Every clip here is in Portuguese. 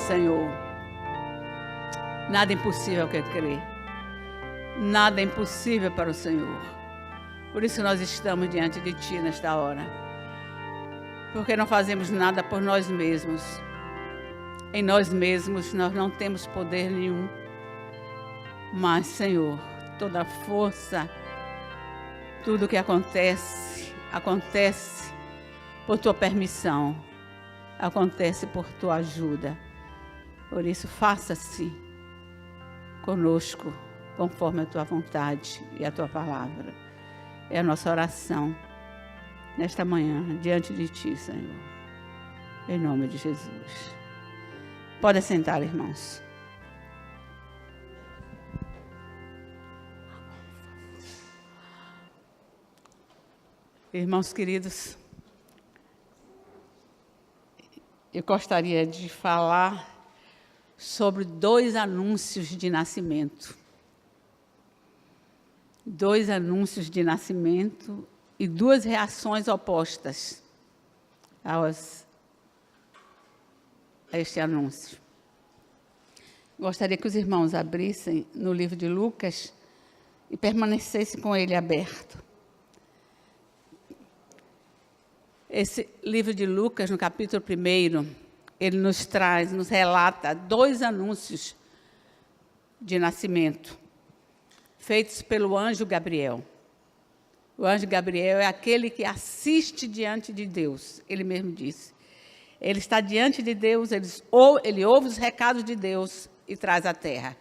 Senhor. Nada é impossível que crer. Nada é impossível para o Senhor. Por isso nós estamos diante de Ti nesta hora. Porque não fazemos nada por nós mesmos. Em nós mesmos nós não temos poder nenhum. Mas, Senhor, toda a força, tudo que acontece, acontece por Tua permissão. Acontece por Tua ajuda. Por isso, faça-se conosco, conforme a Tua vontade e a Tua palavra. É a nossa oração nesta manhã, diante de Ti, Senhor. Em nome de Jesus. Pode sentar, irmãos. Irmãos queridos, eu gostaria de falar sobre 2 anúncios de nascimento. 2 anúncios de nascimento e 2 reações opostas a este anúncio. Gostaria que os irmãos abrissem no livro de Lucas e permanecessem com ele aberto. Esse livro de Lucas, no capítulo 1, ele nos relata 2 anúncios de nascimento, feitos pelo anjo Gabriel. O anjo Gabriel é aquele que assiste diante de Deus, ele mesmo disse. Ele está diante de Deus, ele ouve os recados de Deus e traz à terra.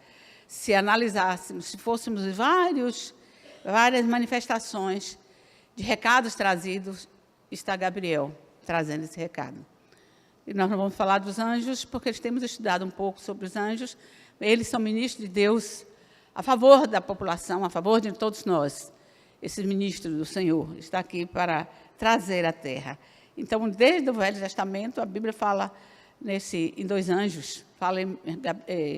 Se analisássemos, se fôssemos várias manifestações de recados trazidos, está Gabriel trazendo esse recado. E nós não vamos falar dos anjos, porque temos estudado um pouco sobre os anjos. Eles são ministros de Deus a favor da população, a favor de todos nós. Esse ministro do Senhor está aqui para trazer à terra. Então, desde o Velho Testamento, a Bíblia fala em 2 anjos. Fala em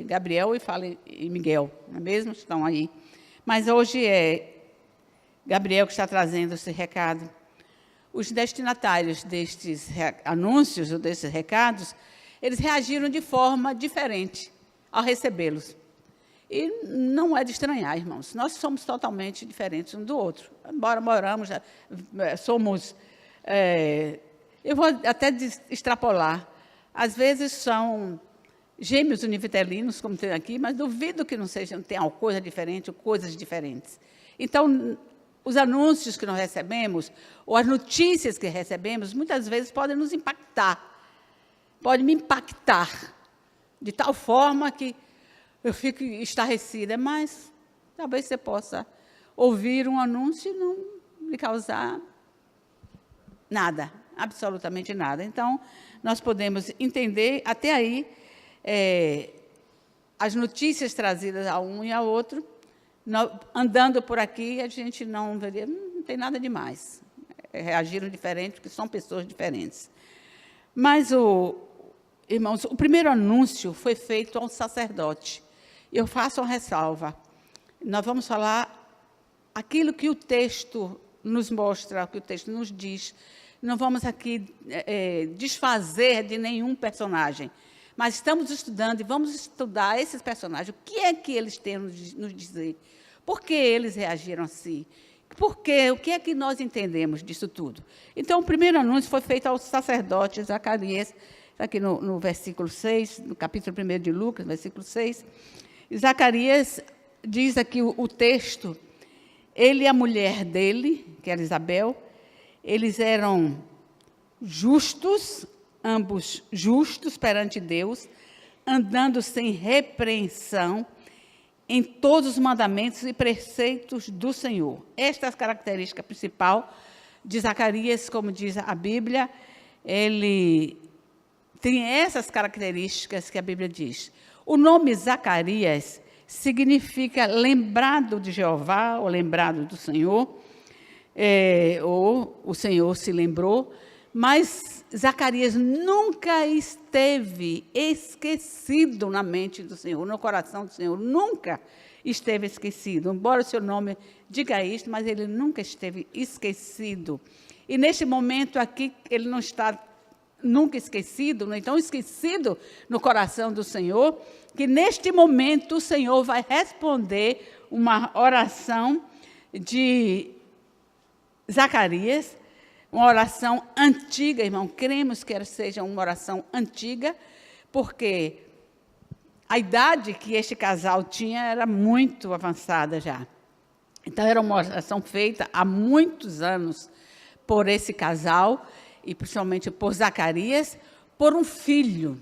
Gabriel e fala em Miguel, não é mesmo? Estão aí. Mas hoje é Gabriel que está trazendo esse recado. Os destinatários destes anúncios ou desses recados, eles reagiram de forma diferente ao recebê-los. E não é de estranhar, irmãos. Nós somos totalmente diferentes um do outro. Embora somos... eu vou até extrapolar. Às vezes são gêmeos univitelinos, como tem aqui, mas duvido que não tenham coisa diferente ou coisas diferentes. Então, os anúncios que nós recebemos, ou as notícias que recebemos, muitas vezes podem nos impactar. Pode me impactar de tal forma que eu fico estarrecida, mas talvez você possa ouvir um anúncio e não lhe causar nada, absolutamente nada. Então, nós podemos entender, até aí, as notícias trazidas a um e ao outro. Andando por aqui, a gente não veria, não tem nada demais. Reagiram diferente, porque são pessoas diferentes. Mas, irmãos, o primeiro anúncio foi feito a um sacerdote. Eu faço uma ressalva. Nós vamos falar aquilo que o texto nos mostra, o que o texto nos diz. Não vamos aqui desfazer de nenhum personagem. Mas estamos estudando e vamos estudar esses personagens. O que é que eles têm a nos dizer? Por que eles reagiram assim? Por quê? O que é que nós entendemos disso tudo? Então, o primeiro anúncio foi feito ao sacerdote Zacarias, aqui no versículo 6, no capítulo 1 de Lucas, versículo 6. Zacarias diz aqui o texto, ele e a mulher dele, que era Isabel, eles eram justos, ambos justos perante Deus, andando sem repreensão em todos os mandamentos e preceitos do Senhor. Esta é a característica principal de Zacarias, como diz a Bíblia, ele tem essas características que a Bíblia diz. O nome Zacarias significa lembrado de Jeová, ou lembrado do Senhor, ou o Senhor se lembrou, mas Zacarias nunca esteve esquecido na mente do Senhor, no coração do Senhor, nunca esteve esquecido. Embora o seu nome diga isto, mas ele nunca esteve esquecido. E neste momento aqui, ele não está nunca esquecido, então esquecido no coração do Senhor, que neste momento o Senhor vai responder uma oração de Zacarias, uma oração antiga, irmão. Cremos que ela seja uma oração antiga, porque a idade que este casal tinha era muito avançada já. Então, era uma oração feita há muitos anos por esse casal, e principalmente por Zacarias, por um filho,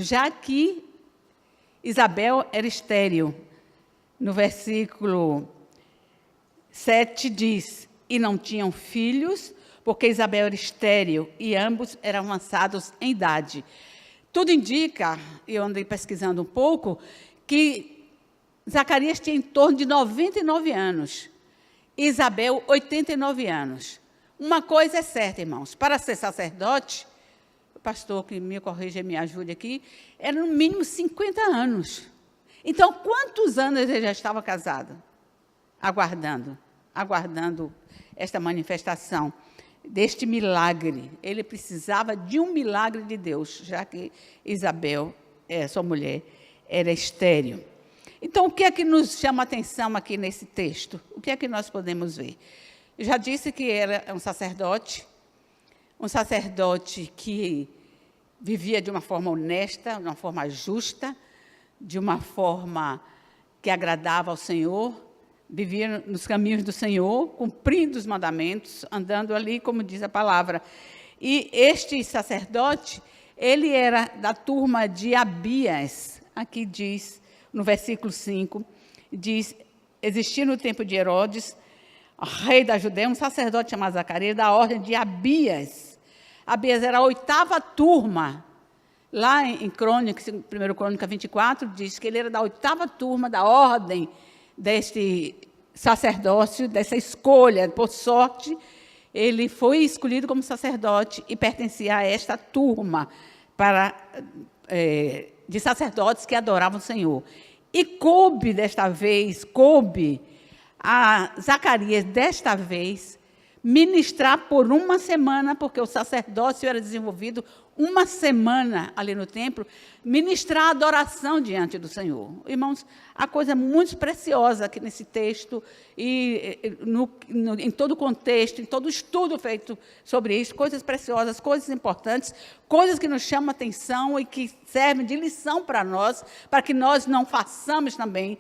já que Isabel era estéril. No versículo 7 diz, e não tinham filhos, porque Isabel era estéril, e ambos eram avançados em idade. Tudo indica, eu andei pesquisando um pouco, que Zacarias tinha em torno de 99 anos, Isabel, 89 anos. Uma coisa é certa, irmãos, para ser sacerdote, o pastor que me corrija e me ajude aqui, era no mínimo 50 anos. Então, quantos anos ele já estava casado? Aguardando esta manifestação, deste milagre. Ele precisava de um milagre de Deus, já que Isabel, sua mulher, era estéril. Então, o que é que nos chama a atenção aqui nesse texto? O que é que nós podemos ver? Eu já disse que era um sacerdote que vivia de uma forma honesta, de uma forma justa, de uma forma que agradava ao Senhor, vivia nos caminhos do Senhor, cumprindo os mandamentos, andando ali, como diz a palavra. E este sacerdote, ele era da turma de Abias, aqui diz, no versículo 5, diz, existia no tempo de Herodes, rei da Judéia, um sacerdote chamado Zacarias, da ordem de Abias. Abias era a 8ª turma. Lá em Crônicas, 1 Crônica 24, diz que ele era da 8ª turma da ordem deste sacerdócio, dessa escolha. Por sorte, ele foi escolhido como sacerdote e pertencia a esta turma de sacerdotes que adoravam o Senhor. E coube a Zacarias, desta vez, ministrar por uma semana, porque o sacerdócio era desenvolvido uma semana ali no templo, ministrar adoração diante do Senhor. Irmãos, a coisa muito preciosa aqui nesse texto, e em todo o contexto, em todo o estudo feito sobre isso, coisas preciosas, coisas importantes, coisas que nos chamam a atenção e que servem de lição para nós, para que nós não façamos também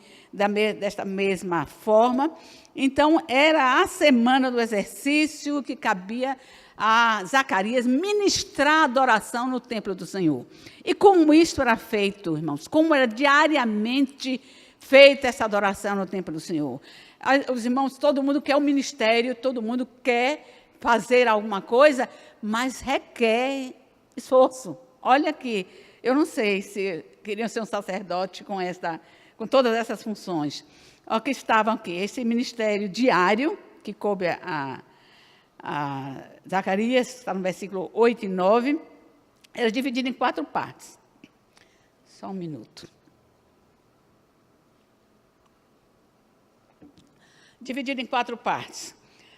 desta mesma forma. Então, era a semana do exercício que cabia a Zacarias ministrar adoração no templo do Senhor. E como isso era feito, irmãos? Como era diariamente feita essa adoração no templo do Senhor? Os irmãos, todo mundo quer um ministério, todo mundo quer fazer alguma coisa, mas requer esforço. Olha aqui, eu não sei se queriam ser um sacerdote com todas essas funções. Aqui estavam aqui, esse ministério diário, que coube a Zacarias, está no versículo 8 e 9, era dividido em 4 partes. Só um minuto. Dividido em 4 partes.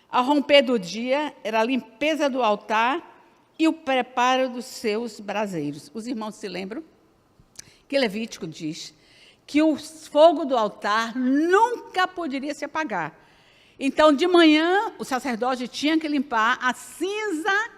Ao romper do dia, era a limpeza do altar e o preparo dos seus braseiros. Os irmãos se lembram que Levítico diz que o fogo do altar nunca poderia se apagar. Então, de manhã, o sacerdote tinha que limpar a cinza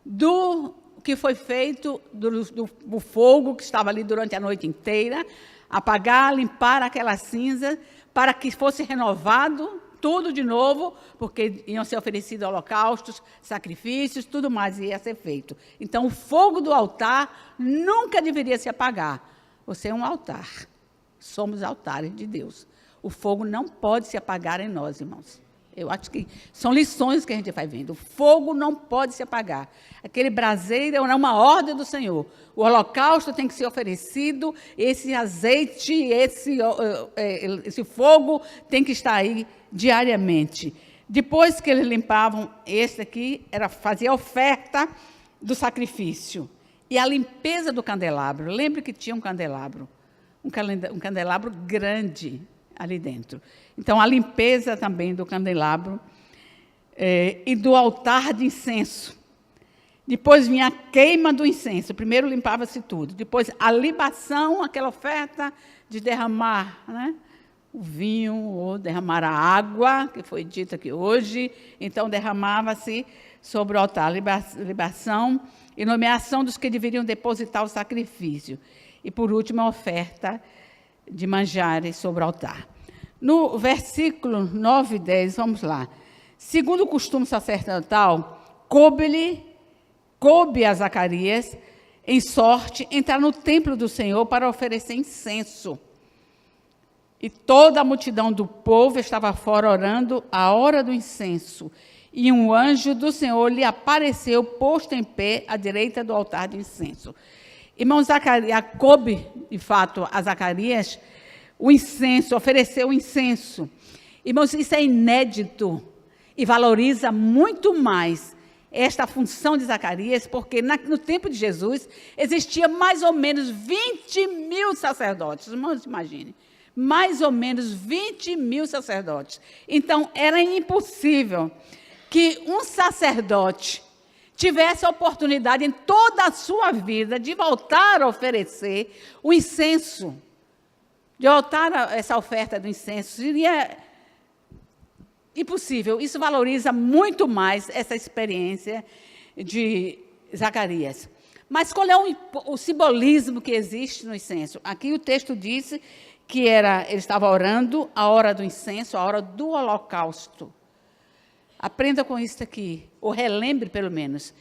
do que foi feito, do fogo que estava ali durante a noite inteira, apagar, limpar aquela cinza, para que fosse renovado tudo de novo, porque iam ser oferecidos holocaustos, sacrifícios, tudo mais ia ser feito. Então, o fogo do altar nunca deveria se apagar. Você é um altar. Somos altares de Deus. O fogo não pode se apagar em nós, irmãos. Eu acho que são lições que a gente vai vendo. O fogo não pode se apagar. Aquele braseiro é uma ordem do Senhor. O holocausto tem que ser oferecido, esse azeite, esse fogo tem que estar aí diariamente. Depois que eles limpavam, esse aqui fazia a oferta do sacrifício. E a limpeza do candelabro. Lembre que tinha um candelabro. Um candelabro grande ali dentro. Então, a limpeza também do candelabro e do altar de incenso. Depois vinha a queima do incenso. Primeiro limpava-se tudo. Depois a libação, aquela oferta de derramar, né, o vinho ou derramar a água, que foi dito aqui hoje. Então, derramava-se sobre o altar. Libação e nomeação dos que deveriam depositar o sacrifício. E, por último, a oferta de manjares sobre o altar. No versículo 9 e 10, vamos lá. Segundo o costume sacerdotal, coube a Zacarias, em sorte, entrar no templo do Senhor para oferecer incenso. E toda a multidão do povo estava fora orando a hora do incenso. E um anjo do Senhor lhe apareceu, posto em pé, à direita do altar de incenso. Irmão, coube, de fato, a Zacarias, o incenso, ofereceu o incenso. Irmãos, isso é inédito e valoriza muito mais esta função de Zacarias, porque no tempo de Jesus existia mais ou menos 20 mil sacerdotes. Irmãos, imagine, mais ou menos 20 mil sacerdotes. Então, era impossível que um sacerdote tivesse a oportunidade em toda a sua vida de voltar a oferecer o incenso, de voltar a essa oferta do incenso. Seria impossível. Isso valoriza muito mais essa experiência de Zacarias. Mas qual é o simbolismo que existe no incenso? Aqui o texto diz que ele estava orando a hora do incenso, a hora do holocausto. Aprenda com isso aqui, ou relembre pelo menos,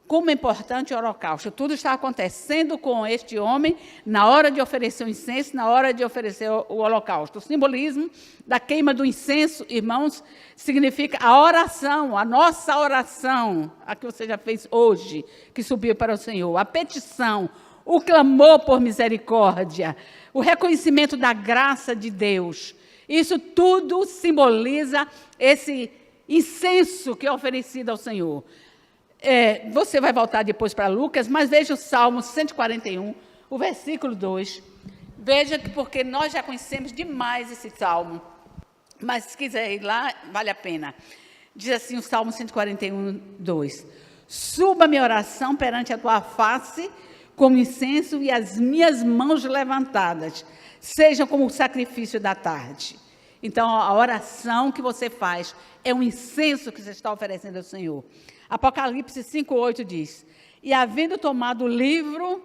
como é importante o holocausto. Tudo está acontecendo com este homem na hora de oferecer o incenso, na hora de oferecer o holocausto. O simbolismo da queima do incenso, irmãos, significa a oração, a nossa oração, a que você já fez hoje, que subiu para o Senhor, a petição, o clamor por misericórdia, o reconhecimento da graça de Deus. Isso tudo simboliza esse incenso que é oferecido ao Senhor. Você vai voltar depois para Lucas, mas veja o Salmo 141, o versículo 2. Veja que, porque nós já conhecemos demais esse Salmo, mas se quiser ir lá, vale a pena. Diz assim o Salmo 141, 2. Suba minha oração perante a tua face, como incenso, e as minhas mãos levantadas sejam como o sacrifício da tarde. Então, a oração que você faz é um incenso que você está oferecendo ao Senhor. Apocalipse 5:8 diz: e havendo tomado o livro,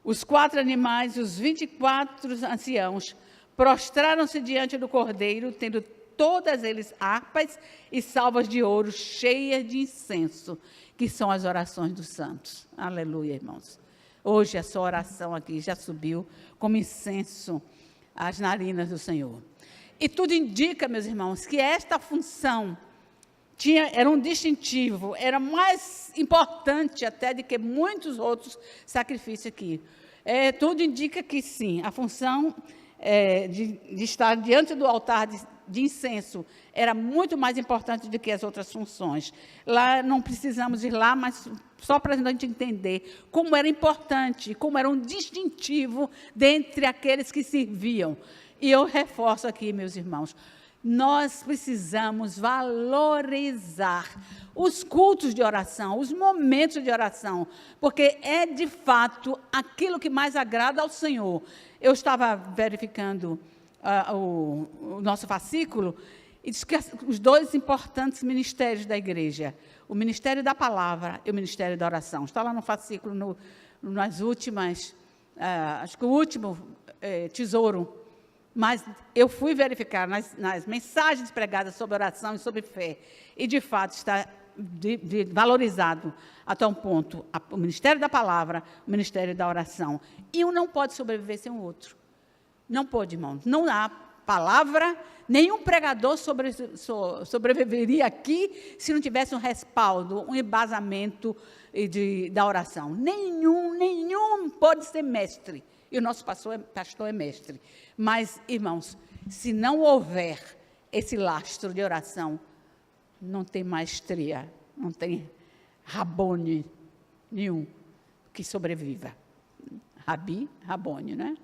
os 4 animais e os 24 anciãos prostraram-se diante do Cordeiro, tendo todas eles harpas e salvas de ouro cheias de incenso, que são as orações dos santos. Aleluia, irmãos. Hoje a sua oração aqui já subiu como incenso às narinas do Senhor. E tudo indica, meus irmãos, que esta função era um distintivo, era mais importante até do que muitos outros sacrifícios aqui. Tudo indica que sim, a função de estar diante do altar de incenso era muito mais importante do que as outras funções. Lá não precisamos ir lá, mas só para a gente entender como era importante, como era um distintivo dentre aqueles que serviam. E eu reforço aqui, meus irmãos, nós precisamos valorizar os cultos de oração, os momentos de oração, porque é, de fato, aquilo que mais agrada ao Senhor. Eu estava verificando o nosso fascículo e diz que os 2 importantes ministérios da igreja, o ministério da palavra e o ministério da oração. Está lá no fascículo, nas últimas, acho que o último tesouro. Mas eu fui verificar nas mensagens pregadas sobre oração e sobre fé, e de fato está valorizado até um ponto o ministério da palavra, o ministério da oração. E um não pode sobreviver sem o outro. Não pode, irmão. Não há palavra, nenhum pregador sobreviveria aqui se não tivesse um respaldo, um embasamento da oração. Nenhum pode ser mestre. E o nosso pastor é mestre. Mas, irmãos, se não houver esse lastro de oração, não tem maestria, não tem Rabone nenhum que sobreviva. Rabone, né?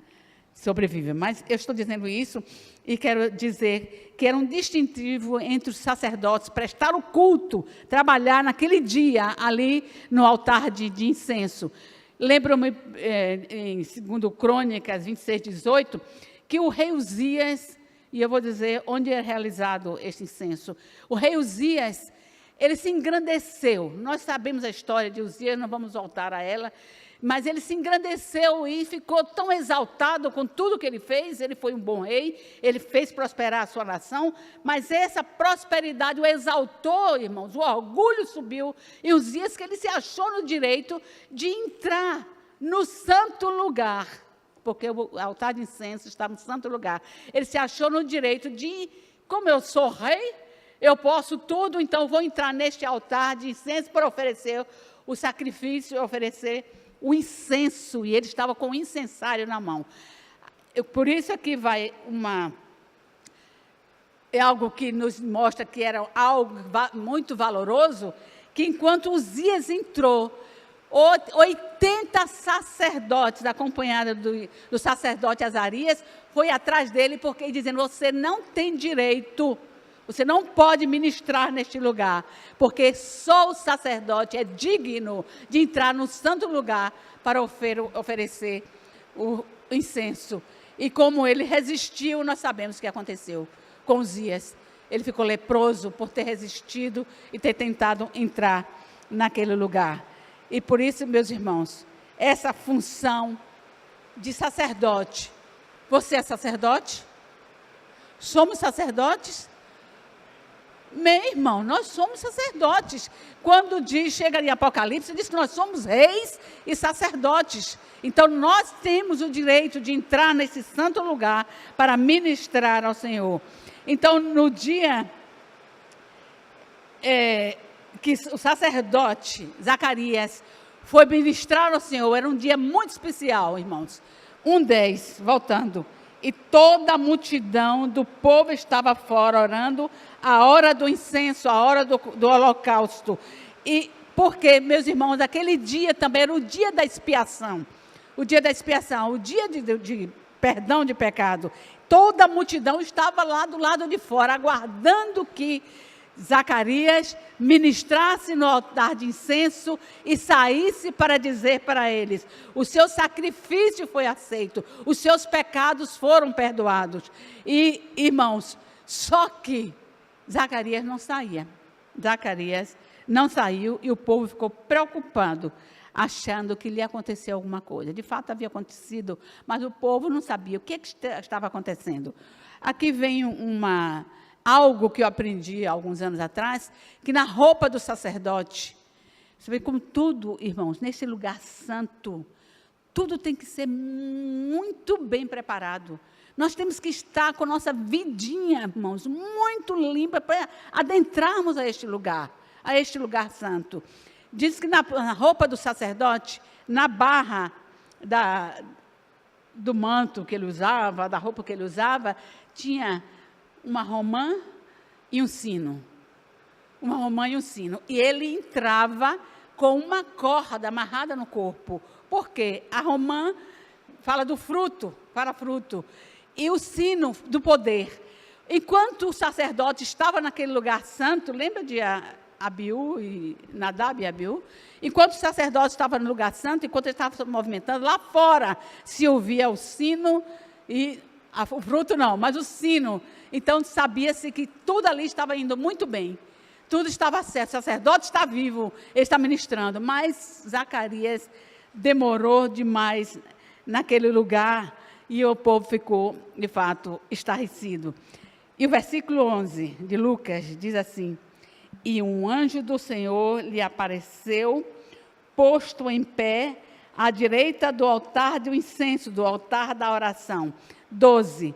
sobrevive. Mas eu estou dizendo isso e quero dizer que era um distintivo entre os sacerdotes prestar o culto, trabalhar naquele dia ali no altar de incenso. Lembro-me, em 2 Crônicas 26, 18, que o rei Uzias, e eu vou dizer onde é realizado este incenso, o rei Uzias, ele se engrandeceu. Nós sabemos a história de Uzias, não vamos voltar a ela, mas ele se engrandeceu e ficou tão exaltado com tudo que ele fez. Ele foi um bom rei, ele fez prosperar a sua nação, mas essa prosperidade o exaltou, irmãos, o orgulho subiu, e Uzias que ele se achou no direito de entrar no santo lugar, porque o altar de incenso está no santo lugar. Ele se achou no direito de, como eu sou rei, eu posso tudo, então vou entrar neste altar de incenso para oferecer o sacrifício, oferecer o incenso, e ele estava com o incensário na mão. Por isso aqui vai é algo que nos mostra que era algo muito valoroso, que enquanto Uzias entrou, 80 sacerdotes, acompanhados do sacerdote Azarias, foi atrás dele, porque dizendo, você não tem direito, você não pode ministrar neste lugar, porque só o sacerdote é digno de entrar no santo lugar para oferecer o incenso. E como ele resistiu, nós sabemos o que aconteceu com Uzias. Ele ficou leproso por ter resistido e ter tentado entrar naquele lugar. E por isso, meus irmãos, essa função de sacerdote. Você é sacerdote? Somos sacerdotes? Meu irmão, nós somos sacerdotes. Quando chega em Apocalipse, diz que nós somos reis e sacerdotes. Então, nós temos o direito de entrar nesse santo lugar para ministrar ao Senhor. Então, no dia que o sacerdote Zacarias foi ministrar ao Senhor, era um dia muito especial, irmãos. 1:10, voltando. E toda a multidão do povo estava fora orando a hora do incenso, a hora do holocausto. E porque, meus irmãos, aquele dia também era o dia da expiação. O dia da expiação, o dia de perdão de pecado. Toda a multidão estava lá do lado de fora, aguardando que Zacarias ministrasse no altar de incenso e saísse para dizer para eles, o seu sacrifício foi aceito, os seus pecados foram perdoados. E, irmãos, só que Zacarias não saía. Zacarias não saiu e o povo ficou preocupado, achando que lhe aconteceu alguma coisa. De fato, havia acontecido, mas o povo não sabia o que estava acontecendo. Aqui vem algo que eu aprendi há alguns anos atrás, que na roupa do sacerdote, você vê como tudo, irmãos, nesse lugar santo, tudo tem que ser muito bem preparado. Nós temos que estar com a nossa vidinha, irmãos, muito limpa para adentrarmos a este lugar santo. Diz que na roupa do sacerdote, na barra do manto que ele usava, da roupa que ele usava, tinha uma romã e um sino. Uma romã e um sino. E ele entrava com uma corda amarrada no corpo. Por quê? A romã fala do fruto, para fruto. E o sino do poder. Enquanto o sacerdote estava naquele lugar santo, lembra de Abiú e Nadab e Abiú? Enquanto o sacerdote estava no lugar santo, enquanto ele estava se movimentando, lá fora se ouvia o sino e o fruto não, mas o sino. Então, sabia-se que tudo ali estava indo muito bem. Tudo estava certo. O sacerdote está vivo, ele está ministrando. Mas Zacarias demorou demais naquele lugar e o povo ficou, de fato, estarrecido. E o versículo 11 de Lucas diz assim, e um anjo do Senhor lhe apareceu, posto em pé, à direita do altar do incenso, do altar da oração. 12.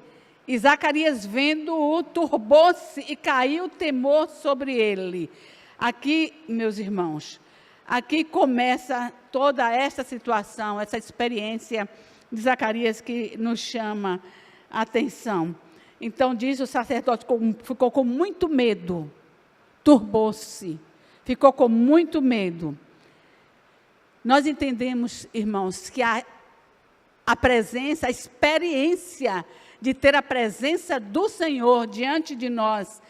E Zacarias, vendo-o, turbou-se e caiu temor sobre ele. Aqui, meus irmãos, aqui começa toda essa situação, essa experiência de Zacarias que nos chama a atenção. Então, diz o sacerdote, ficou com muito medo, turbou-se, ficou com muito medo. Nós entendemos, irmãos, que a presença, a experiência de ter a presença do Senhor diante de nós,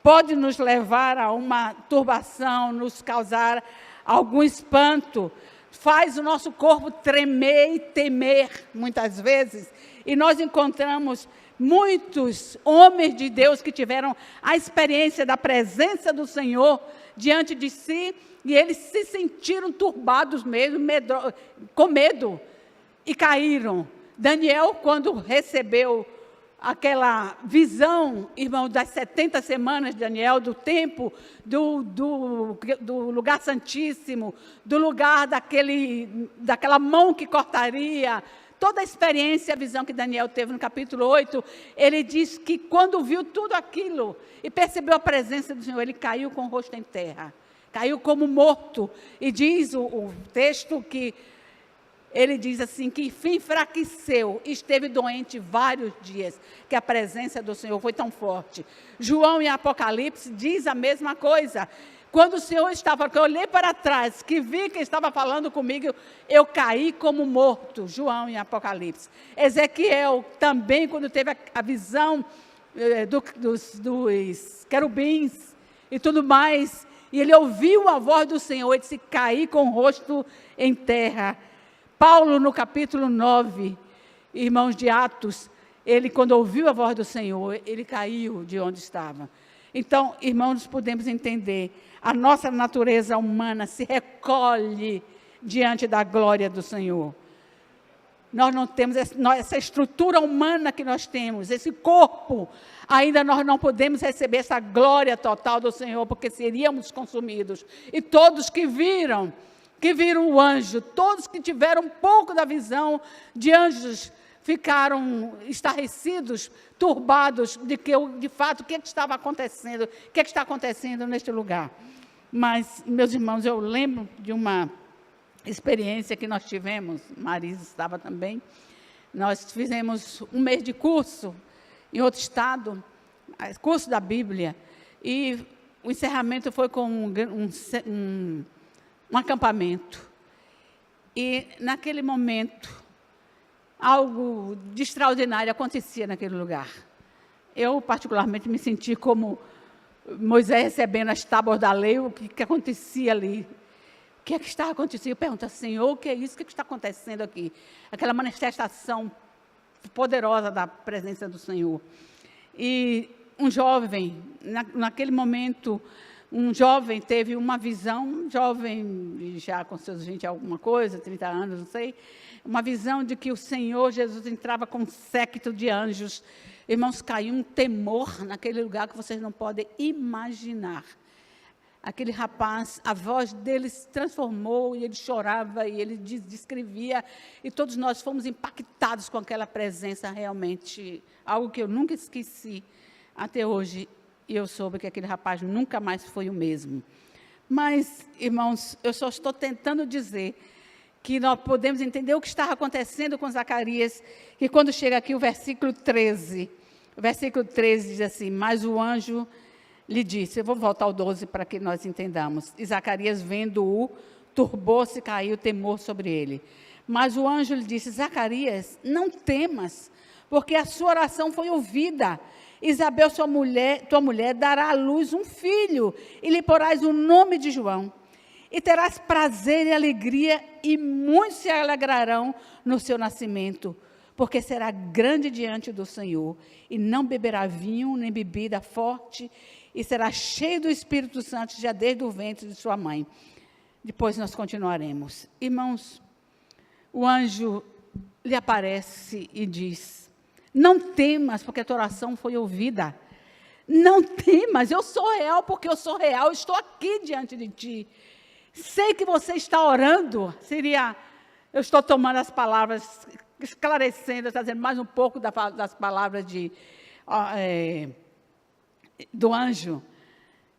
pode nos levar a uma turbação, nos causar algum espanto, faz o nosso corpo tremer e temer, muitas vezes. E nós encontramos muitos homens de Deus que tiveram a experiência da presença do Senhor diante de si, e eles se sentiram turbados mesmo, com medo, e caíram. Daniel, quando recebeu aquela visão, irmão, das 70 semanas de Daniel, do tempo, do lugar santíssimo, do lugar daquela mão que cortaria, toda a experiência, a visão que Daniel teve no capítulo 8, ele diz que quando viu tudo aquilo e percebeu a presença do Senhor, ele caiu com o rosto em terra, caiu como morto. E diz o texto que ele diz assim, que enfraqueceu, esteve doente vários dias, que a presença do Senhor foi tão forte. João, em Apocalipse, diz a mesma coisa. Quando o Senhor estava, que eu olhei para trás, que vi que estava falando comigo, eu caí como morto. João, em Apocalipse. Ezequiel, também, quando teve a visão dos querubins e tudo mais, e ele ouviu a voz do Senhor, ele disse, caí com o rosto em terra. Paulo, no capítulo 9, irmãos de Atos, ele, quando ouviu a voz do Senhor, ele caiu de onde estava. Então, irmãos, podemos entender, a nossa natureza humana se recolhe diante da glória do Senhor. Nós não temos essa estrutura humana que nós temos, esse corpo, ainda nós não podemos receber essa glória total do Senhor, porque seríamos consumidos. E todos que viram o anjo, todos que tiveram um pouco da visão de anjos, ficaram estarrecidos, turbados de fato, o que estava acontecendo, o que está acontecendo neste lugar. Mas, meus irmãos, eu lembro de uma experiência que nós tivemos, Marisa estava também, nós fizemos um mês de curso em outro estado, curso da Bíblia, e o encerramento foi com um acampamento. E, naquele momento, algo de extraordinário acontecia naquele lugar. Eu, particularmente, me senti como Moisés recebendo as tábuas da lei, o que acontecia ali. O que é que está acontecendo? Eu pergunto, Senhor, o que é isso? O que está acontecendo aqui? Aquela manifestação poderosa da presença do Senhor. E um jovem, naquele momento, um jovem teve uma visão, um jovem já com seus 20 alguma coisa, 30 anos, não sei, uma visão de que o Senhor Jesus entrava com um séquito de anjos. Irmãos, caiu um temor naquele lugar que vocês não podem imaginar. Aquele rapaz, a voz dele se transformou e ele chorava e ele descrevia, e todos nós fomos impactados com aquela presença, realmente, algo que eu nunca esqueci até hoje. E eu soube que aquele rapaz nunca mais foi o mesmo. Mas, irmãos, eu só estou tentando dizer que nós podemos entender o que estava acontecendo com Zacarias, que quando chega aqui o versículo 13 diz assim, mas o anjo lhe disse, eu vou voltar ao 12 para que nós entendamos, e Zacarias vendo-o, turbou-se e caiu temor sobre ele. Mas o anjo lhe disse, Zacarias, não temas, porque a sua oração foi ouvida. Isabel, tua mulher, dará à luz um filho, e lhe porás o nome de João. E terás prazer e alegria, e muitos se alegrarão no seu nascimento, porque será grande diante do Senhor, e não beberá vinho, nem bebida forte, e será cheio do Espírito Santo, já desde o ventre de sua mãe. Depois nós continuaremos. Irmãos, o anjo lhe aparece e diz, não temas, porque a tua oração foi ouvida. Não temas, eu sou real, porque eu sou real, estou aqui diante de ti. Sei que você está orando, eu estou tomando as palavras, esclarecendo, trazendo mais um pouco das palavras do anjo.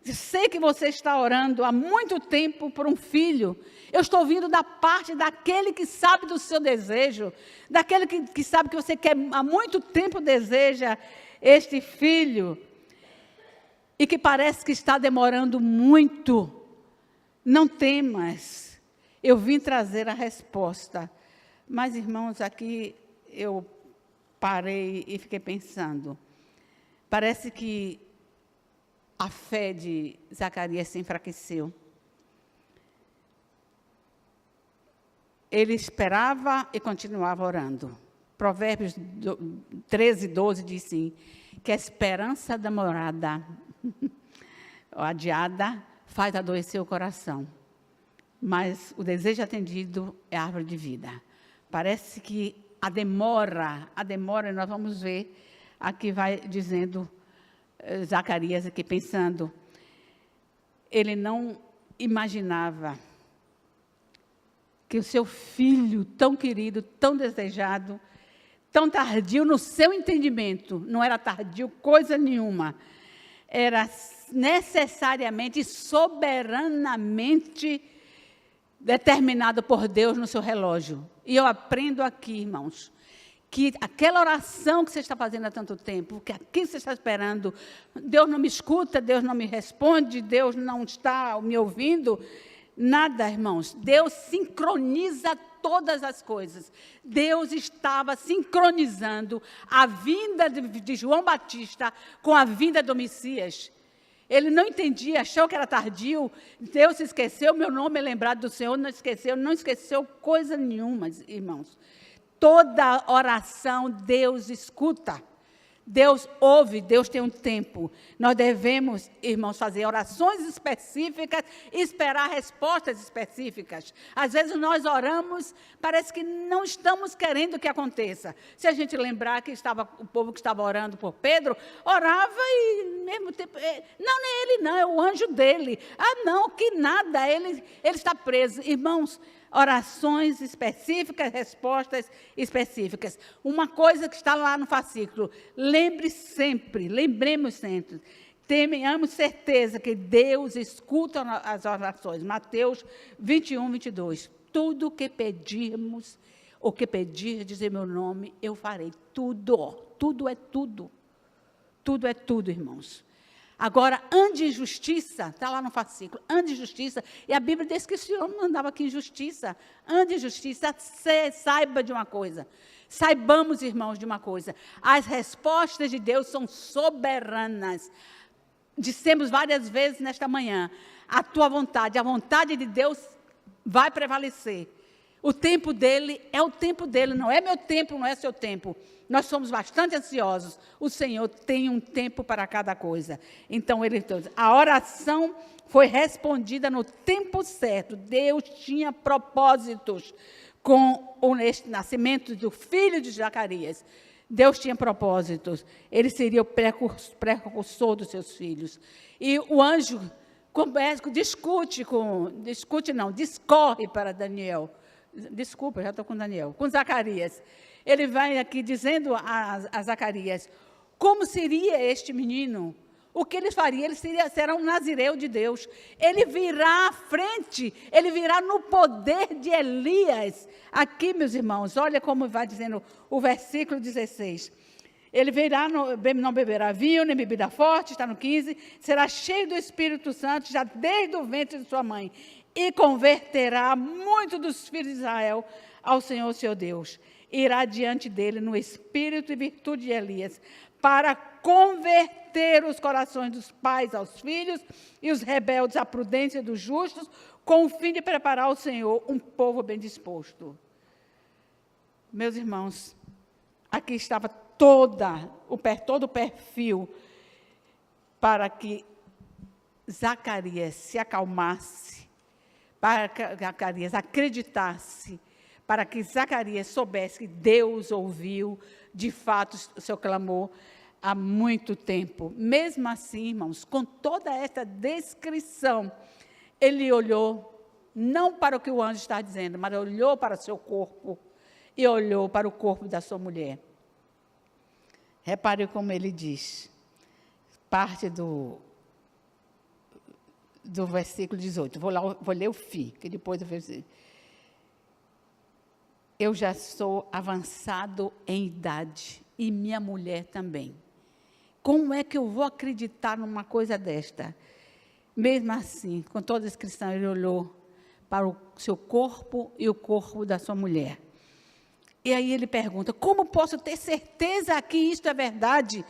Sei que você está orando há muito tempo por um filho. Eu estou vindo da parte daquele que sabe do seu desejo, daquele que sabe que você quer, há muito tempo deseja este filho, e que parece que está demorando muito. Não temas, eu vim trazer a resposta Mas, irmãos, aqui eu parei e fiquei pensando. Parece que a fé de Zacarias se enfraqueceu. Ele esperava e continuava orando. Provérbios 13, 12 diz assim, que a esperança demorada, adiada, faz adoecer o coração. Mas o desejo atendido é a árvore de vida. Parece que a demora, nós vamos ver, aqui vai dizendo Zacarias, aqui pensando, ele não imaginava que o seu filho tão querido, tão desejado, tão tardio no seu entendimento, não era tardio coisa nenhuma, era necessariamente, soberanamente determinado por Deus no seu relógio. E eu aprendo aqui, irmãos, que aquela oração que você está fazendo há tanto tempo, que aqui você está esperando, Deus não me escuta, Deus não me responde, Deus não está me ouvindo, nada, irmãos. Deus sincroniza todas as coisas. Deus estava sincronizando a vinda de João Batista com a vinda do Messias. Ele não entendia, achou que era tardio. Deus se esqueceu, meu nome é lembrado do Senhor, não esqueceu coisa nenhuma, irmãos. Toda oração Deus escuta. Deus ouve, Deus tem um tempo. Nós devemos, irmãos, fazer orações específicas e esperar respostas específicas. Às vezes nós oramos, parece que não estamos querendo que aconteça. Se a gente lembrar que o povo que estava orando por Pedro, orava e, ao mesmo tempo, não é ele não, é o anjo dele. Ah, não, que nada, ele está preso. Irmãos, orações específicas, respostas específicas. Uma coisa que está lá no fascículo, lembremos sempre, tenhamos certeza que Deus escuta as orações. Mateus 21, 22. Tudo o que pedirmos, o que pedirdes em meu nome, eu farei. Tudo é tudo. Tudo é tudo, irmãos. Agora, ande em justiça, está lá no fascículo, ande em justiça, e a Bíblia diz que o Senhor não andava aqui em justiça. Ande em justiça, saiba de uma coisa. Saibamos, irmãos, de uma coisa. As respostas de Deus são soberanas. Dissemos várias vezes nesta manhã, a tua vontade, a vontade de Deus vai prevalecer. O tempo dele é o tempo dele, não é meu tempo, não é seu tempo. Nós somos bastante ansiosos. O Senhor tem um tempo para cada coisa. Então, a oração foi respondida no tempo certo. Deus tinha propósitos com o nascimento do filho de Zacarias. Deus tinha propósitos. Ele seria o precursor dos seus filhos. E o anjo discorre para Daniel. Desculpa, já estou com Daniel. Com Zacarias. Ele vai aqui dizendo a Zacarias, como seria este menino? O que ele faria? Ele será um nazireu de Deus. Ele virá à frente, ele virá no poder de Elias. Aqui, meus irmãos, olha como vai dizendo o versículo 16. Ele virá, não beberá vinho, nem bebida forte, está no 15, será cheio do Espírito Santo, já desde o ventre de sua mãe, e converterá muito dos filhos de Israel ao Senhor, seu Deus. Irá diante dele no espírito e virtude de Elias, para converter os corações dos pais aos filhos e os rebeldes à prudência dos justos, com o fim de preparar ao Senhor um povo bem disposto. Meus irmãos, aqui estava todo o perfil para que Zacarias se acalmasse, para que Zacarias acreditasse, para que Zacarias soubesse que Deus ouviu, de fato, o seu clamor há muito tempo. Mesmo assim, irmãos, com toda esta descrição, ele olhou, não para o que o anjo está dizendo, mas olhou para o seu corpo e olhou para o corpo da sua mulher. Repare como ele diz, parte do versículo 18. Vou ler o fim, que depois eu vou dizer. Eu já sou avançado em idade, e minha mulher também. Como é que eu vou acreditar numa coisa desta? Mesmo assim, com toda a descrição, ele olhou para o seu corpo e o corpo da sua mulher. E aí ele pergunta, como posso ter certeza que isto é verdade?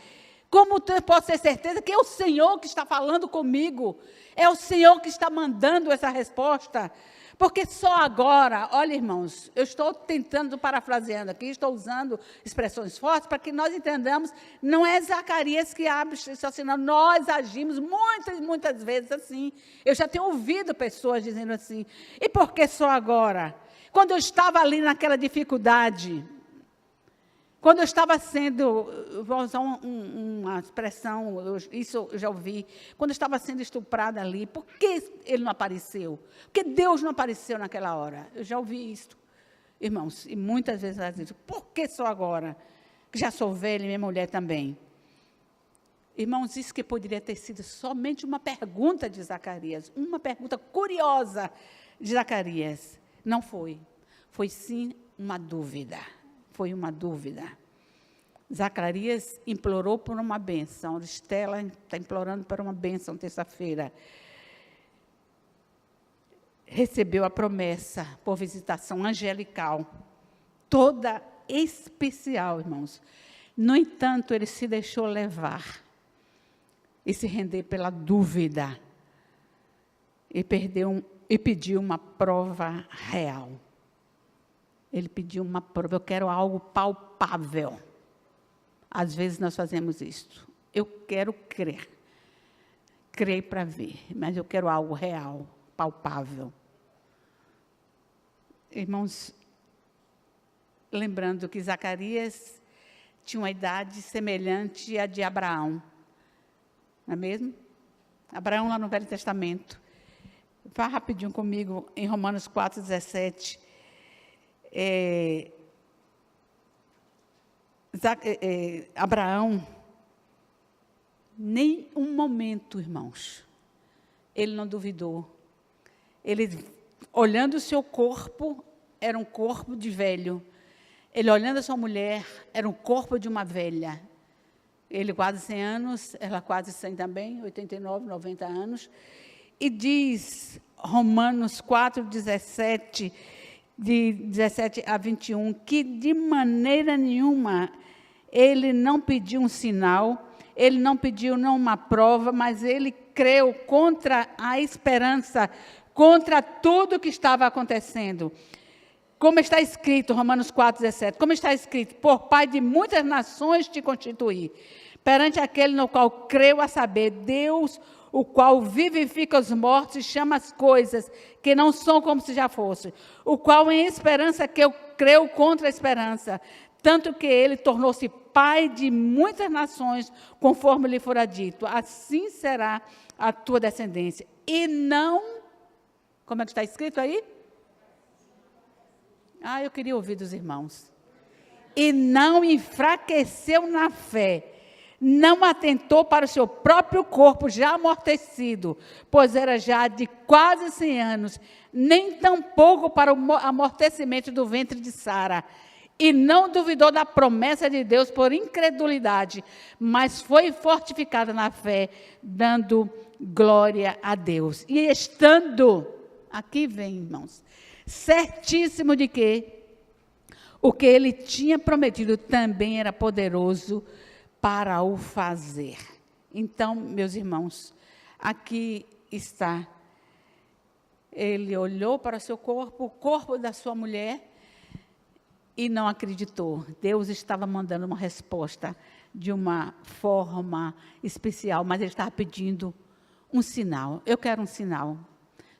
Como eu posso ter certeza que é o Senhor que está falando comigo? É o Senhor que está mandando essa resposta? Porque só agora, olha, irmãos, eu estou tentando, parafraseando aqui, estou usando expressões fortes para que nós entendamos, não é Zacarias que abre esse sinal, nós agimos muitas vezes assim. Eu já tenho ouvido pessoas dizendo assim, e por que só agora? Quando eu estava ali naquela dificuldade, quando eu estava sendo, vou usar uma expressão, isso eu já ouvi, quando eu estava sendo estuprada ali, por que ele não apareceu? Por que Deus não apareceu naquela hora? Eu já ouvi isso, irmãos, e muitas vezes elas dizem, por que só agora? Que já sou velha e minha mulher também. Irmãos, isso que poderia ter sido somente uma pergunta de Zacarias, uma pergunta curiosa de Zacarias. Não foi. Foi sim uma dúvida. Foi uma dúvida. Zacarias implorou por uma bênção. Estela está implorando por uma bênção terça-feira. Recebeu a promessa por visitação angelical. Toda especial, irmãos. No entanto, ele se deixou levar e se render pela dúvida. E pediu uma prova real. Ele pediu uma prova, eu quero algo palpável. Às vezes nós fazemos isso. Eu quero crer. Crer para ver, mas eu quero algo real, palpável. Irmãos, lembrando que Zacarias tinha uma idade semelhante à de Abraão. Não é mesmo? Abraão lá no Velho Testamento. Vá rapidinho comigo em Romanos 4:17. Abraão, nem um momento, irmãos, ele não duvidou. Ele, olhando o seu corpo, era um corpo de velho. Ele, olhando a sua mulher, era um corpo de uma velha. Ele quase 100 anos, ela quase 100 também, 89, 90 anos. E diz, Romanos 4:17, de 17 a 21, que de maneira nenhuma ele não pediu um sinal, ele não pediu não uma prova, mas ele creu contra a esperança, contra tudo que estava acontecendo. Como está escrito, Romanos 4:17, como está escrito, por pai de muitas nações te constituí, perante aquele no qual creu, a saber, Deus, o qual vivifica os mortos e chama as coisas que não são como se já fossem, o qual em esperança que eu creio contra a esperança, tanto que ele tornou-se pai de muitas nações, conforme lhe fora dito, assim será a tua descendência. E não, como é que está escrito aí? Eu queria ouvir dos irmãos. E não enfraqueceu na fé, não atentou para o seu próprio corpo já amortecido, pois era já de quase 100 anos, nem tampouco para o amortecimento do ventre de Sara. E não duvidou da promessa de Deus por incredulidade, mas foi fortificada na fé, dando glória a Deus. E estando, aqui vem, irmãos, certíssimo de que o que ele tinha prometido também era poderoso para o fazer. Então, meus irmãos, aqui está. Ele olhou para o seu corpo, o corpo da sua mulher, e não acreditou. Deus estava mandando uma resposta de uma forma especial, mas ele estava pedindo um sinal. Eu quero um sinal.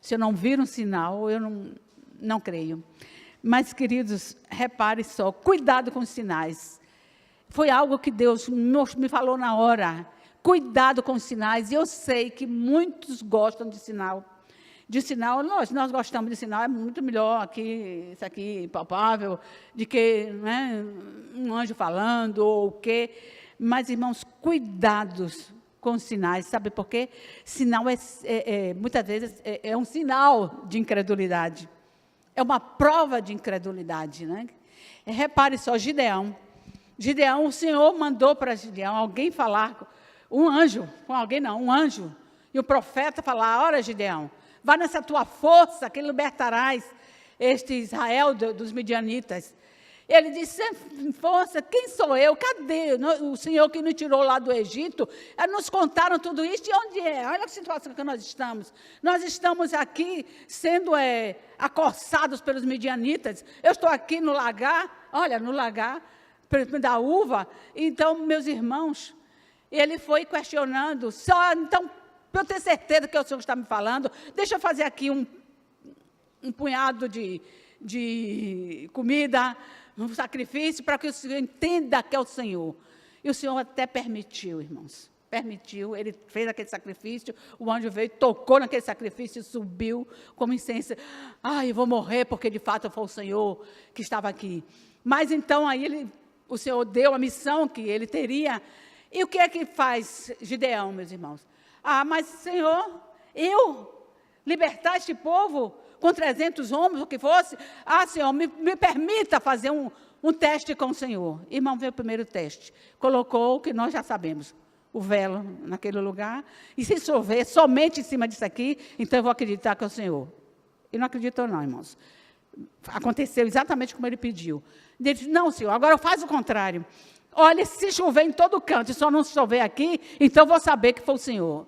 Se eu não vir um sinal, eu não creio. Mas, queridos, repare só, cuidado com os sinais. Foi algo que Deus me falou na hora. Cuidado com os sinais. E eu sei que muitos gostam de sinal. De sinal, nós gostamos de sinal, é muito melhor aqui, isso aqui, palpável, de que, né, um anjo falando ou o quê. Mas, irmãos, cuidados com os sinais. Sabe por quê? Sinal muitas vezes é um sinal de incredulidade. É uma prova de incredulidade, né? Repare só, Gideão, o Senhor mandou para Gideão alguém falar, um anjo, com alguém não, um anjo, e o profeta falar, ora Gideão, vá nessa tua força que libertarás este Israel dos midianitas. Ele disse, força, quem sou eu? Cadê? O Senhor que nos tirou lá do Egito, nos contaram tudo isso, e onde é? Olha a situação que nós estamos. Nós estamos aqui sendo acossados pelos midianitas. Eu estou aqui no lagar, olha, no lagar da uva. Então, meus irmãos, ele foi questionando, então, para eu ter certeza que é o Senhor que está me falando, deixa eu fazer aqui um punhado de comida, um sacrifício, para que o Senhor entenda que é o Senhor. E o Senhor até permitiu, irmãos. Permitiu, ele fez aquele sacrifício, o anjo veio, tocou naquele sacrifício, subiu como incenso. Eu vou morrer, porque de fato foi o Senhor que estava aqui. Mas então aí o Senhor deu a missão que ele teria. E o que é que faz Gideão, meus irmãos? Mas Senhor, eu libertar este povo com 300 homens, o que fosse, Senhor, me permita fazer um teste com o Senhor. Irmão, veio o primeiro teste. Colocou o que nós já sabemos, o velo naquele lugar, e se chover somente em cima disso aqui, então eu vou acreditar que é o Senhor. E não acreditou não, irmãos. Aconteceu exatamente como ele pediu. Ele disse, não, Senhor, agora faz o contrário. Olha, se chover em todo canto, e só não chover aqui, então eu vou saber que foi o Senhor.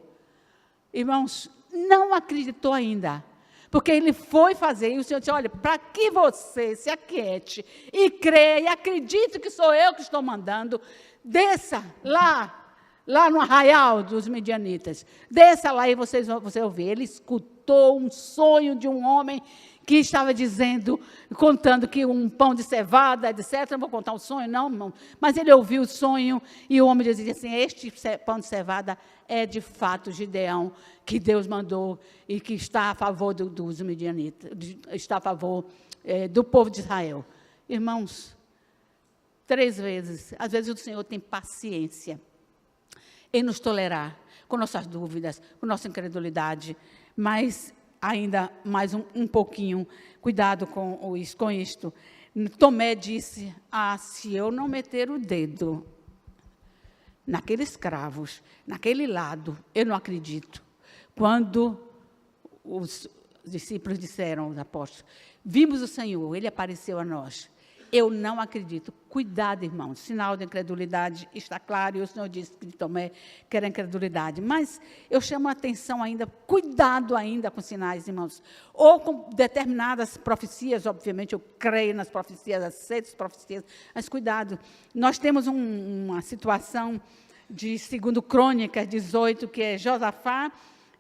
Irmãos, não acreditou ainda. Porque ele foi fazer, e o Senhor disse, olha, para que você se aquiete e creia e acredite que sou eu que estou mandando, desça lá no arraial dos midianitas, desça lá e você vai ouvir. Ele escutou um sonho de um homem que estava dizendo, contando que um pão de cevada, etc. Não vou contar o sonho, não, irmão. Mas ele ouviu o sonho e o homem dizia assim, este pão de cevada é de fato Gideão, que Deus mandou e que está a favor dos midianitas, está a favor do povo de Israel. Irmãos, 3 vezes, às vezes o Senhor tem paciência em nos tolerar com nossas dúvidas, com nossa incredulidade, mas ainda mais um pouquinho, cuidado com isto. Tomé disse, se eu não meter o dedo naqueles cravos, naquele lado, eu não acredito. Quando os discípulos disseram, os apóstolos, vimos o Senhor, ele apareceu a nós. Eu não acredito. Cuidado, irmãos. Sinal de incredulidade está claro. E o Senhor disse que Tomé que era incredulidade. Mas eu chamo a atenção ainda, cuidado ainda com sinais, irmãos. Ou com determinadas profecias, obviamente, eu creio nas profecias, aceito as profecias. Mas cuidado. Nós temos uma situação de 2 Crônicas 18, que é Josafá.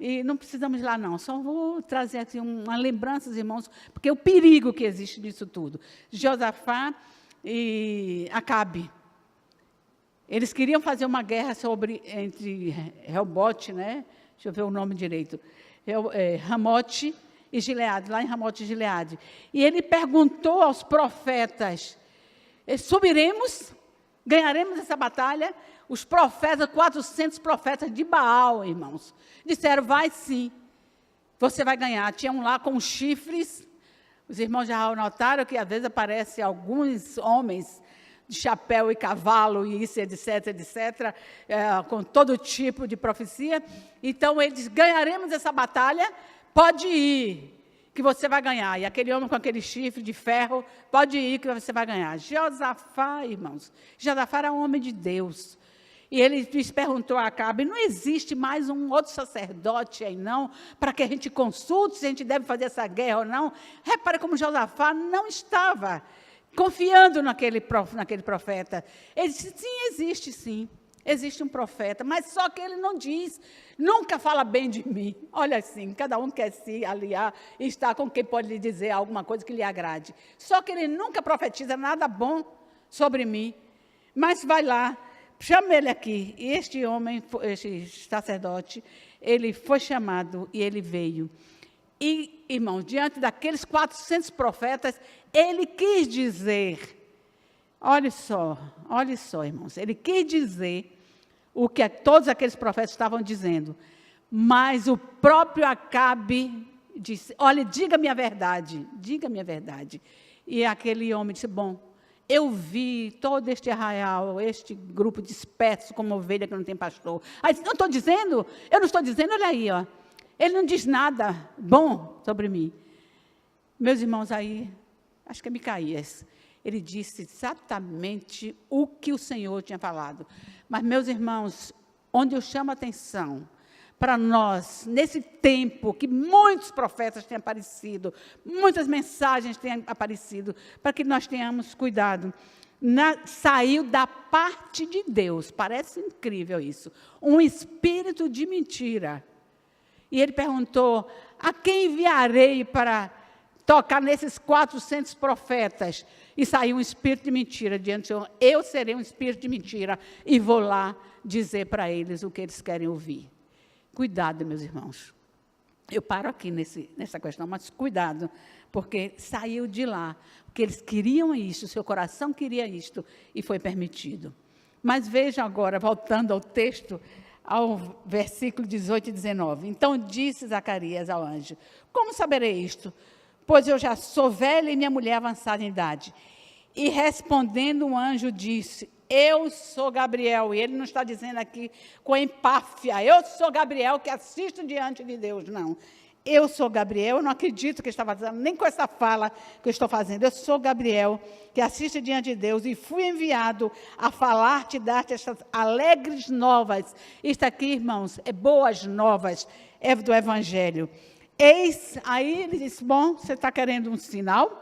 E não precisamos ir lá, não. Só vou trazer aqui uma lembrança, irmãos, porque o perigo que existe nisso tudo. Josafá e Acabe. Eles queriam fazer uma guerra entre Reobote, né? Deixa eu ver o nome direito. Ramote e Gileade, lá em Ramote e Gileade. E ele perguntou aos profetas, subiremos, ganharemos essa batalha? Os profetas, 400 profetas de Baal, irmãos, disseram, vai sim, você vai ganhar. Tinha um lá com chifres, os irmãos já notaram que às vezes aparecem alguns homens de chapéu e cavalo, e isso, etc., etc., com todo tipo de profecia. Então, eles ganharemos essa batalha, pode ir, que você vai ganhar. E aquele homem com aquele chifre de ferro, pode ir, que você vai ganhar. Josafá, irmãos, Josafá era um homem de Deus. E ele perguntou a Acabe, não existe mais um outro sacerdote aí não, para que a gente consulte se a gente deve fazer essa guerra ou não? Repare como Josafá não estava confiando naquele profeta. Ele disse, sim, existe sim, existe um profeta, mas só que ele não diz, nunca fala bem de mim. Olha assim, cada um quer se aliar e estar com quem pode lhe dizer alguma coisa que lhe agrade. Só que ele nunca profetiza nada bom sobre mim, mas vai lá, chama ele aqui. E este homem, este sacerdote, ele foi chamado e ele veio. E, irmãos, diante daqueles 400 profetas, ele quis dizer, olha só, irmãos, ele quis dizer o que todos aqueles profetas estavam dizendo, mas o próprio Acabe disse, olha, diga-me a verdade, diga-me a verdade. E aquele homem disse, bom, eu vi todo este arraial, este grupo disperso como ovelha que não tem pastor. Aí, eu não estou dizendo, olha aí, ó, ele não diz nada bom sobre mim. Meus irmãos, aí, acho que é Micaías, ele disse exatamente o que o Senhor tinha falado. Mas, meus irmãos, onde eu chamo a atenção para nós, nesse tempo que muitos profetas têm aparecido, muitas mensagens têm aparecido, para que nós tenhamos cuidado. Saiu da parte de Deus, parece incrível isso, um espírito de mentira. E ele perguntou, a quem enviarei para tocar nesses 400 profetas? E saiu um espírito de mentira diante do Senhor. Eu serei um espírito de mentira e vou lá dizer para eles o que eles querem ouvir. Cuidado, meus irmãos. Eu paro aqui nessa questão, mas cuidado, porque saiu de lá, porque eles queriam isto, seu coração queria isto, e foi permitido. Mas veja agora, voltando ao texto, ao versículo 18 e 19. Então disse Zacarias ao anjo, como saberei isto? Pois eu já sou velha e minha mulher avançada em idade. E respondendo o anjo disse, eu sou Gabriel, e ele não está dizendo aqui com empáfia, eu sou Gabriel que assisto diante de Deus, não. Eu sou Gabriel, eu não acredito que estava dizendo, nem com essa fala que eu estou fazendo, eu sou Gabriel que assiste diante de Deus e fui enviado a falar-te e dar-te estas alegres novas. Isto aqui, irmãos, é boas novas, é do Evangelho. Eis, aí ele disse, bom, você está querendo um sinal?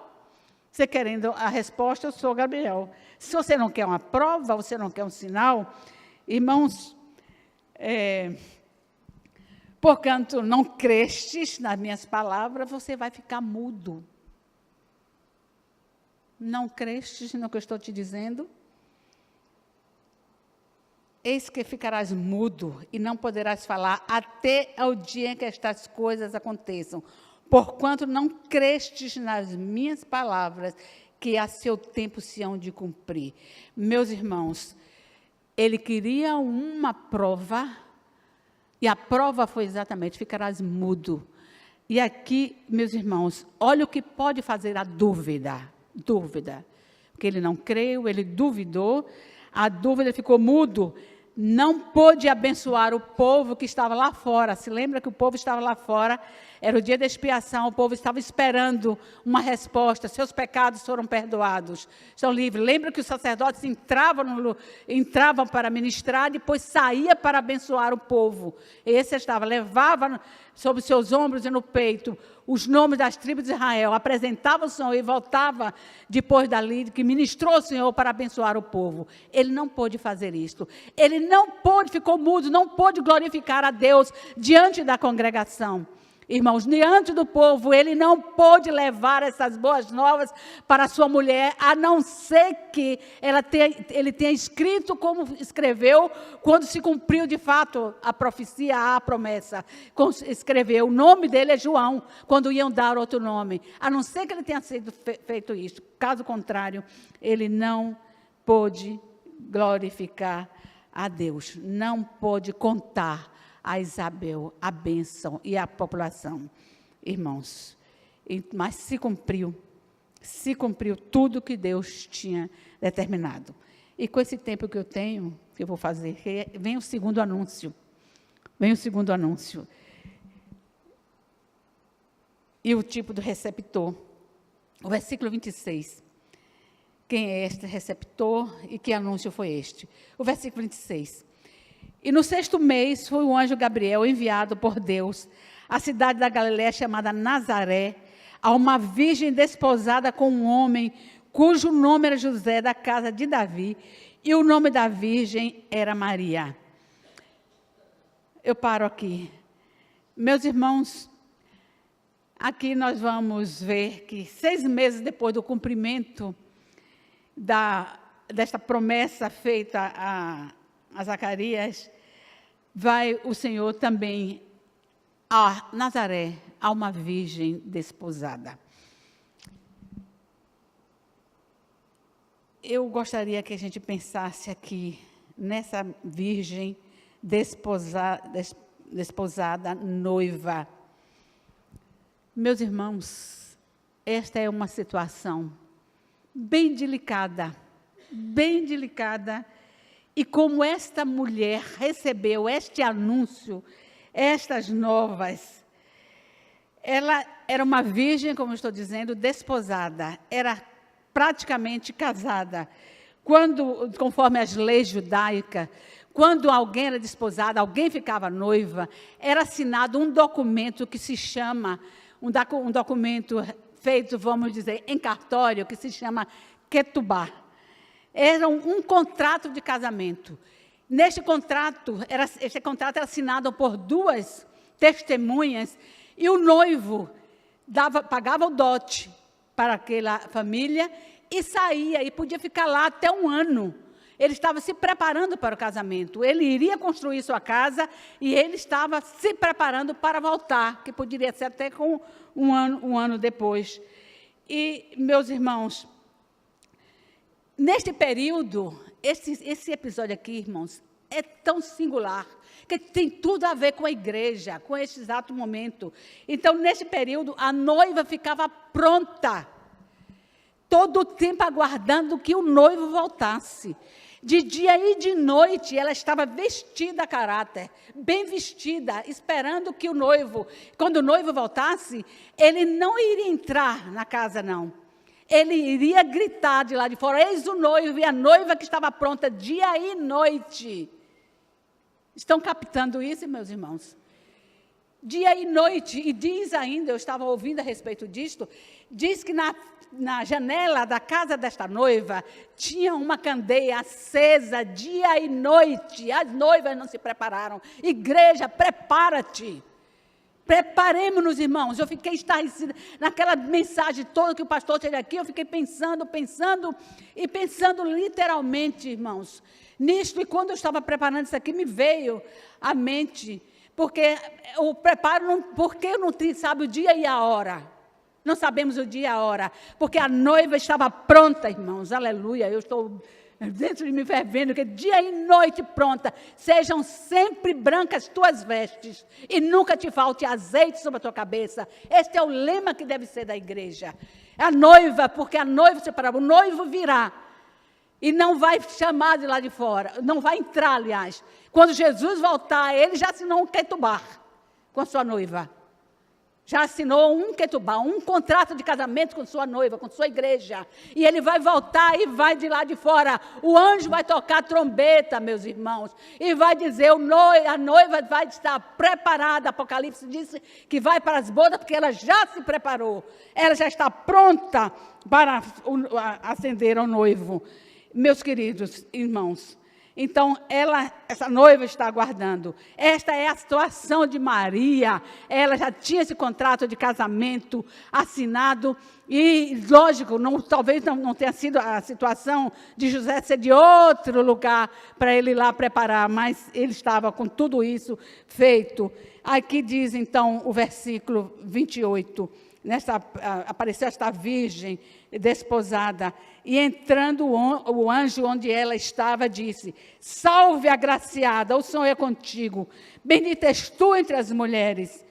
Você querendo a resposta, eu sou Gabriel. Se você não quer uma prova, você não quer um sinal, irmãos, porquanto não crestes nas minhas palavras, você vai ficar mudo. Não crestes no que eu estou te dizendo? Eis que ficarás mudo e não poderás falar até ao dia em que estas coisas aconteçam. Porquanto não crestes nas minhas palavras, que a seu tempo se hão de cumprir. Meus irmãos, ele queria uma prova, e a prova foi exatamente, ficarás mudo. E aqui, meus irmãos, olha o que pode fazer a dúvida. Porque ele não creu, ele duvidou, a dúvida ficou mudo, não pôde abençoar o povo que estava lá fora. Se lembra que o povo estava lá fora, era o dia da expiação, o povo estava esperando uma resposta, seus pecados foram perdoados, estão livres. Lembra que os sacerdotes entravam para ministrar, depois saía para abençoar o povo. Esse estava, levava sobre seus ombros e no peito os nomes das tribos de Israel, apresentava o Senhor e voltava depois dali, que ministrou o Senhor para abençoar o povo. Ele não pôde fazer isto. Ele não pôde, ficou mudo, não pôde glorificar a Deus diante da congregação. Irmãos, diante do povo, ele não pôde levar essas boas novas para a sua mulher, a não ser que ele tenha escrito como escreveu, quando se cumpriu de fato a profecia, a promessa. Escreveu, o nome dele é João, quando iam dar outro nome. A não ser que ele tenha sido feito isso. Caso contrário, ele não pôde glorificar a Deus, não pôde contar a Isabel, a bênção e a população, irmãos. Mas se cumpriu tudo que Deus tinha determinado. E com esse tempo que eu tenho, que eu vou fazer, vem o segundo anúncio. E o tipo do receptor. O versículo 26. Quem é este receptor e que anúncio foi este? O versículo 26. E no 6º mês foi o anjo Gabriel enviado por Deus à cidade da Galiléia chamada Nazaré, a uma virgem desposada com um homem cujo nome era José, da casa de Davi, e o nome da virgem era Maria. Eu paro aqui. Meus irmãos, aqui nós vamos ver que 6 meses depois do cumprimento desta promessa feita a Zacarias, vai o Senhor também a Nazaré, a uma virgem desposada. Eu gostaria que a gente pensasse aqui nessa virgem desposada, noiva. Meus irmãos, esta é uma situação bem delicada, e como esta mulher recebeu este anúncio, estas novas, ela era uma virgem, como eu estou dizendo, desposada, era praticamente casada. Quando, conforme as leis judaicas, quando alguém era desposado, alguém ficava noiva, era assinado um documento que se chama, um documento feito, vamos dizer, em cartório, que se chama ketubá. Era um contrato de casamento. Neste contrato, este contrato era assinado por 2 testemunhas, e o noivo pagava o dote para aquela família e saía, e podia ficar lá até 1 ano. Ele estava se preparando para o casamento. Ele iria construir sua casa e ele estava se preparando para voltar, que poderia ser até com um ano depois. E, meus irmãos, neste período, esse episódio aqui, irmãos, é tão singular, que tem tudo a ver com a igreja, com esse exato momento. Então, nesse período, a noiva ficava pronta, todo o tempo aguardando que o noivo voltasse. De dia e de noite, ela estava vestida a caráter, bem vestida, esperando que o noivo, quando o noivo voltasse, ele não iria entrar na casa, não. Ele iria gritar de lá de fora, eis o noivo e a noiva que estava pronta dia e noite. Estão captando isso, meus irmãos? Dia e noite, e diz ainda, eu estava ouvindo a respeito disto, diz que na janela da casa desta noiva, tinha uma candeia acesa dia e noite. As noivas não se prepararam. Igreja, prepara-te. Preparemos-nos, irmãos. Eu fiquei estarrecida naquela mensagem toda que o pastor teve aqui. Eu fiquei pensando literalmente, irmãos, nisto. E quando eu estava preparando isso aqui, me veio à mente, porque o preparo, porque não sabe o dia e a hora. Não sabemos o dia e a hora, porque a noiva estava pronta, irmãos, aleluia, eu estou dentro de mim fervendo, que dia e noite pronta, sejam sempre brancas tuas vestes, e nunca te falte azeite sobre a tua cabeça. Este é o lema que deve ser da igreja. A noiva, porque a noiva separada, o noivo virá, e não vai chamar de lá de fora, não vai entrar, aliás. Quando Jesus voltar, ele já assinou um ketubá com a sua noiva. Já assinou um ketubá, um contrato de casamento com sua noiva, com sua igreja. E ele vai voltar e vai de lá de fora. O anjo vai tocar trombeta, meus irmãos. E vai dizer, a noiva vai estar preparada. Apocalipse disse que vai para as bodas, porque ela já se preparou. Ela já está pronta para acender ao noivo. Meus queridos irmãos, então, essa noiva está aguardando. Esta é a situação de Maria. Ela já tinha esse contrato de casamento assinado. E, lógico, talvez não tenha sido a situação de José ser de outro lugar para ele ir lá preparar, mas ele estava com tudo isso feito. Aqui diz, então, o versículo 28. Apareceu esta virgem desposada, e entrando o anjo onde ela estava, disse, salve agraciada, o Senhor é contigo, bendita és tu entre as mulheres.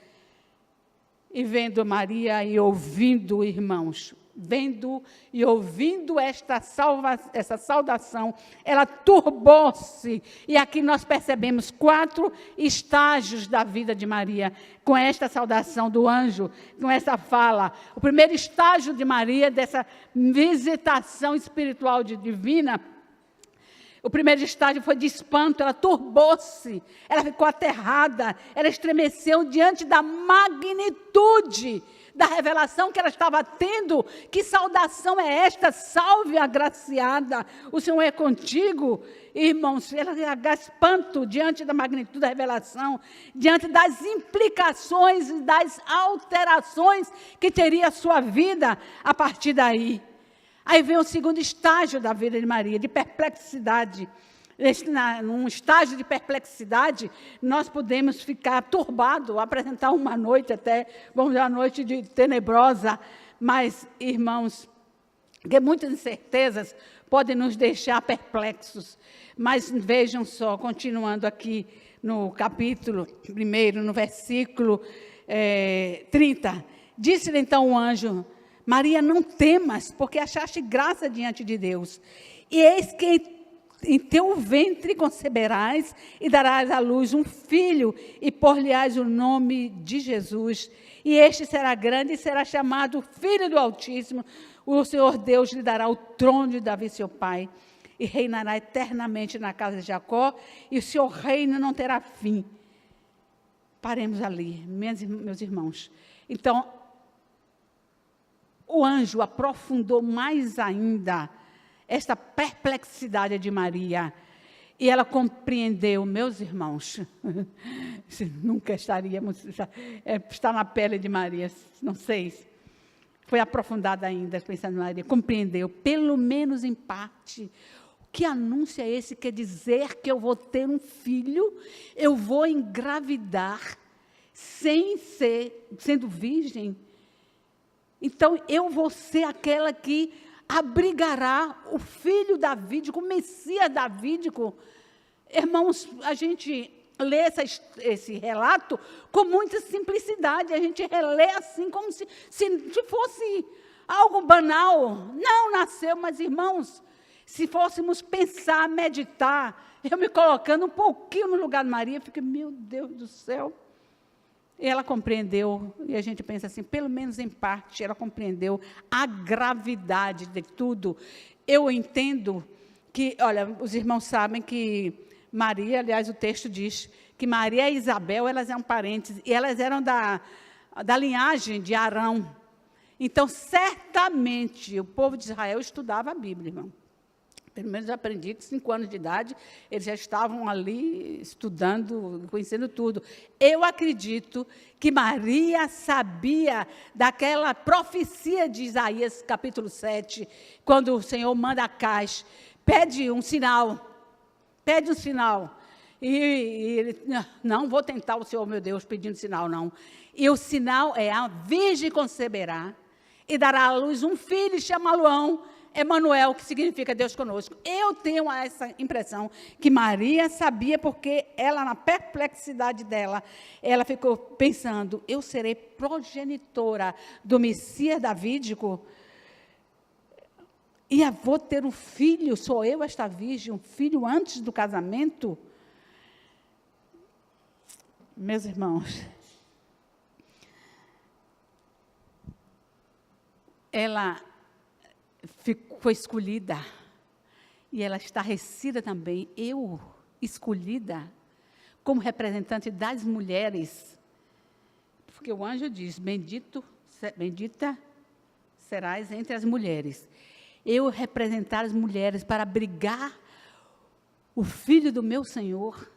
E vendo Maria e ouvindo, irmãos, vendo e ouvindo essa saudação, ela turbou-se. E aqui nós percebemos 4 estágios da vida de Maria, com esta saudação do anjo, com essa fala. O primeiro estágio de Maria, dessa visitação espiritual divina, o primeiro estágio foi de espanto, ela turbou-se, ela ficou aterrada, ela estremeceu diante da magnitude da revelação que ela estava tendo. Que saudação é esta? Salve agraciada, o Senhor é contigo. Irmãos, ela espanto diante da magnitude da revelação, diante das implicações e das alterações que teria a sua vida a partir daí. Aí vem o segundo estágio da vida de Maria, de perplexidade. Num estágio de perplexidade, nós podemos ficar turbados, apresentar uma noite até, vamos dizer, uma noite tenebrosa, mas, irmãos, que muitas incertezas podem nos deixar perplexos. Mas vejam só, continuando aqui no capítulo 1, no versículo 30, disse-lhe então o anjo, Maria, não temas, porque achaste graça diante de Deus. E eis que em teu ventre conceberás e darás à luz um filho, e por-lhe-ás o nome de Jesus. E este será grande e será chamado Filho do Altíssimo. O Senhor Deus lhe dará o trono de Davi, seu pai, e reinará eternamente na casa de Jacó, e o seu reino não terá fim. Paremos ali, meus irmãos. Então, o anjo aprofundou mais ainda esta perplexidade de Maria. E ela compreendeu, meus irmãos, nunca estaríamos, está na pele de Maria, não sei, foi aprofundada ainda, pensando em Maria, compreendeu, pelo menos em parte, que anúncio é esse? Quer dizer que eu vou ter um filho, eu vou engravidar, sendo virgem. Então, eu vou ser aquela que abrigará o filho davídico, o Messias davídico. Irmãos, a gente lê esse relato com muita simplicidade, a gente relê assim, como se fosse algo banal. Não nasceu, mas, irmãos, se fôssemos pensar, meditar, eu me colocando um pouquinho no lugar de Maria, fico, meu Deus do céu. E ela compreendeu, e a gente pensa assim, pelo menos em parte, ela compreendeu a gravidade de tudo. Eu entendo que, olha, os irmãos sabem que Maria, aliás, o texto diz que Maria e Isabel, elas eram parentes, e elas eram da linhagem de Arão. Então, certamente, o povo de Israel estudava a Bíblia, irmão. Pelo menos eu aprendi que 5 anos de idade, eles já estavam ali estudando, conhecendo tudo. Eu acredito que Maria sabia daquela profecia de Isaías, capítulo 7, quando o Senhor manda a Acais, pede um sinal. E ele, não vou tentar o Senhor, meu Deus, pedindo sinal, não. E o sinal é: a virgem conceberá e dará à luz um filho, e chamá-lo-ão Emanuel, que significa Deus conosco. Eu tenho essa impressão que Maria sabia, porque ela, na perplexidade dela, ela ficou pensando, eu serei progenitora do Messias davídico, e eu vou ter um filho, sou eu esta virgem, um filho antes do casamento? Meus irmãos, ela foi escolhida, e ela está estarrecida também, eu, escolhida, como representante das mulheres, porque o anjo diz, bendita serás entre as mulheres, eu representar as mulheres para abrigar o filho do meu Senhor.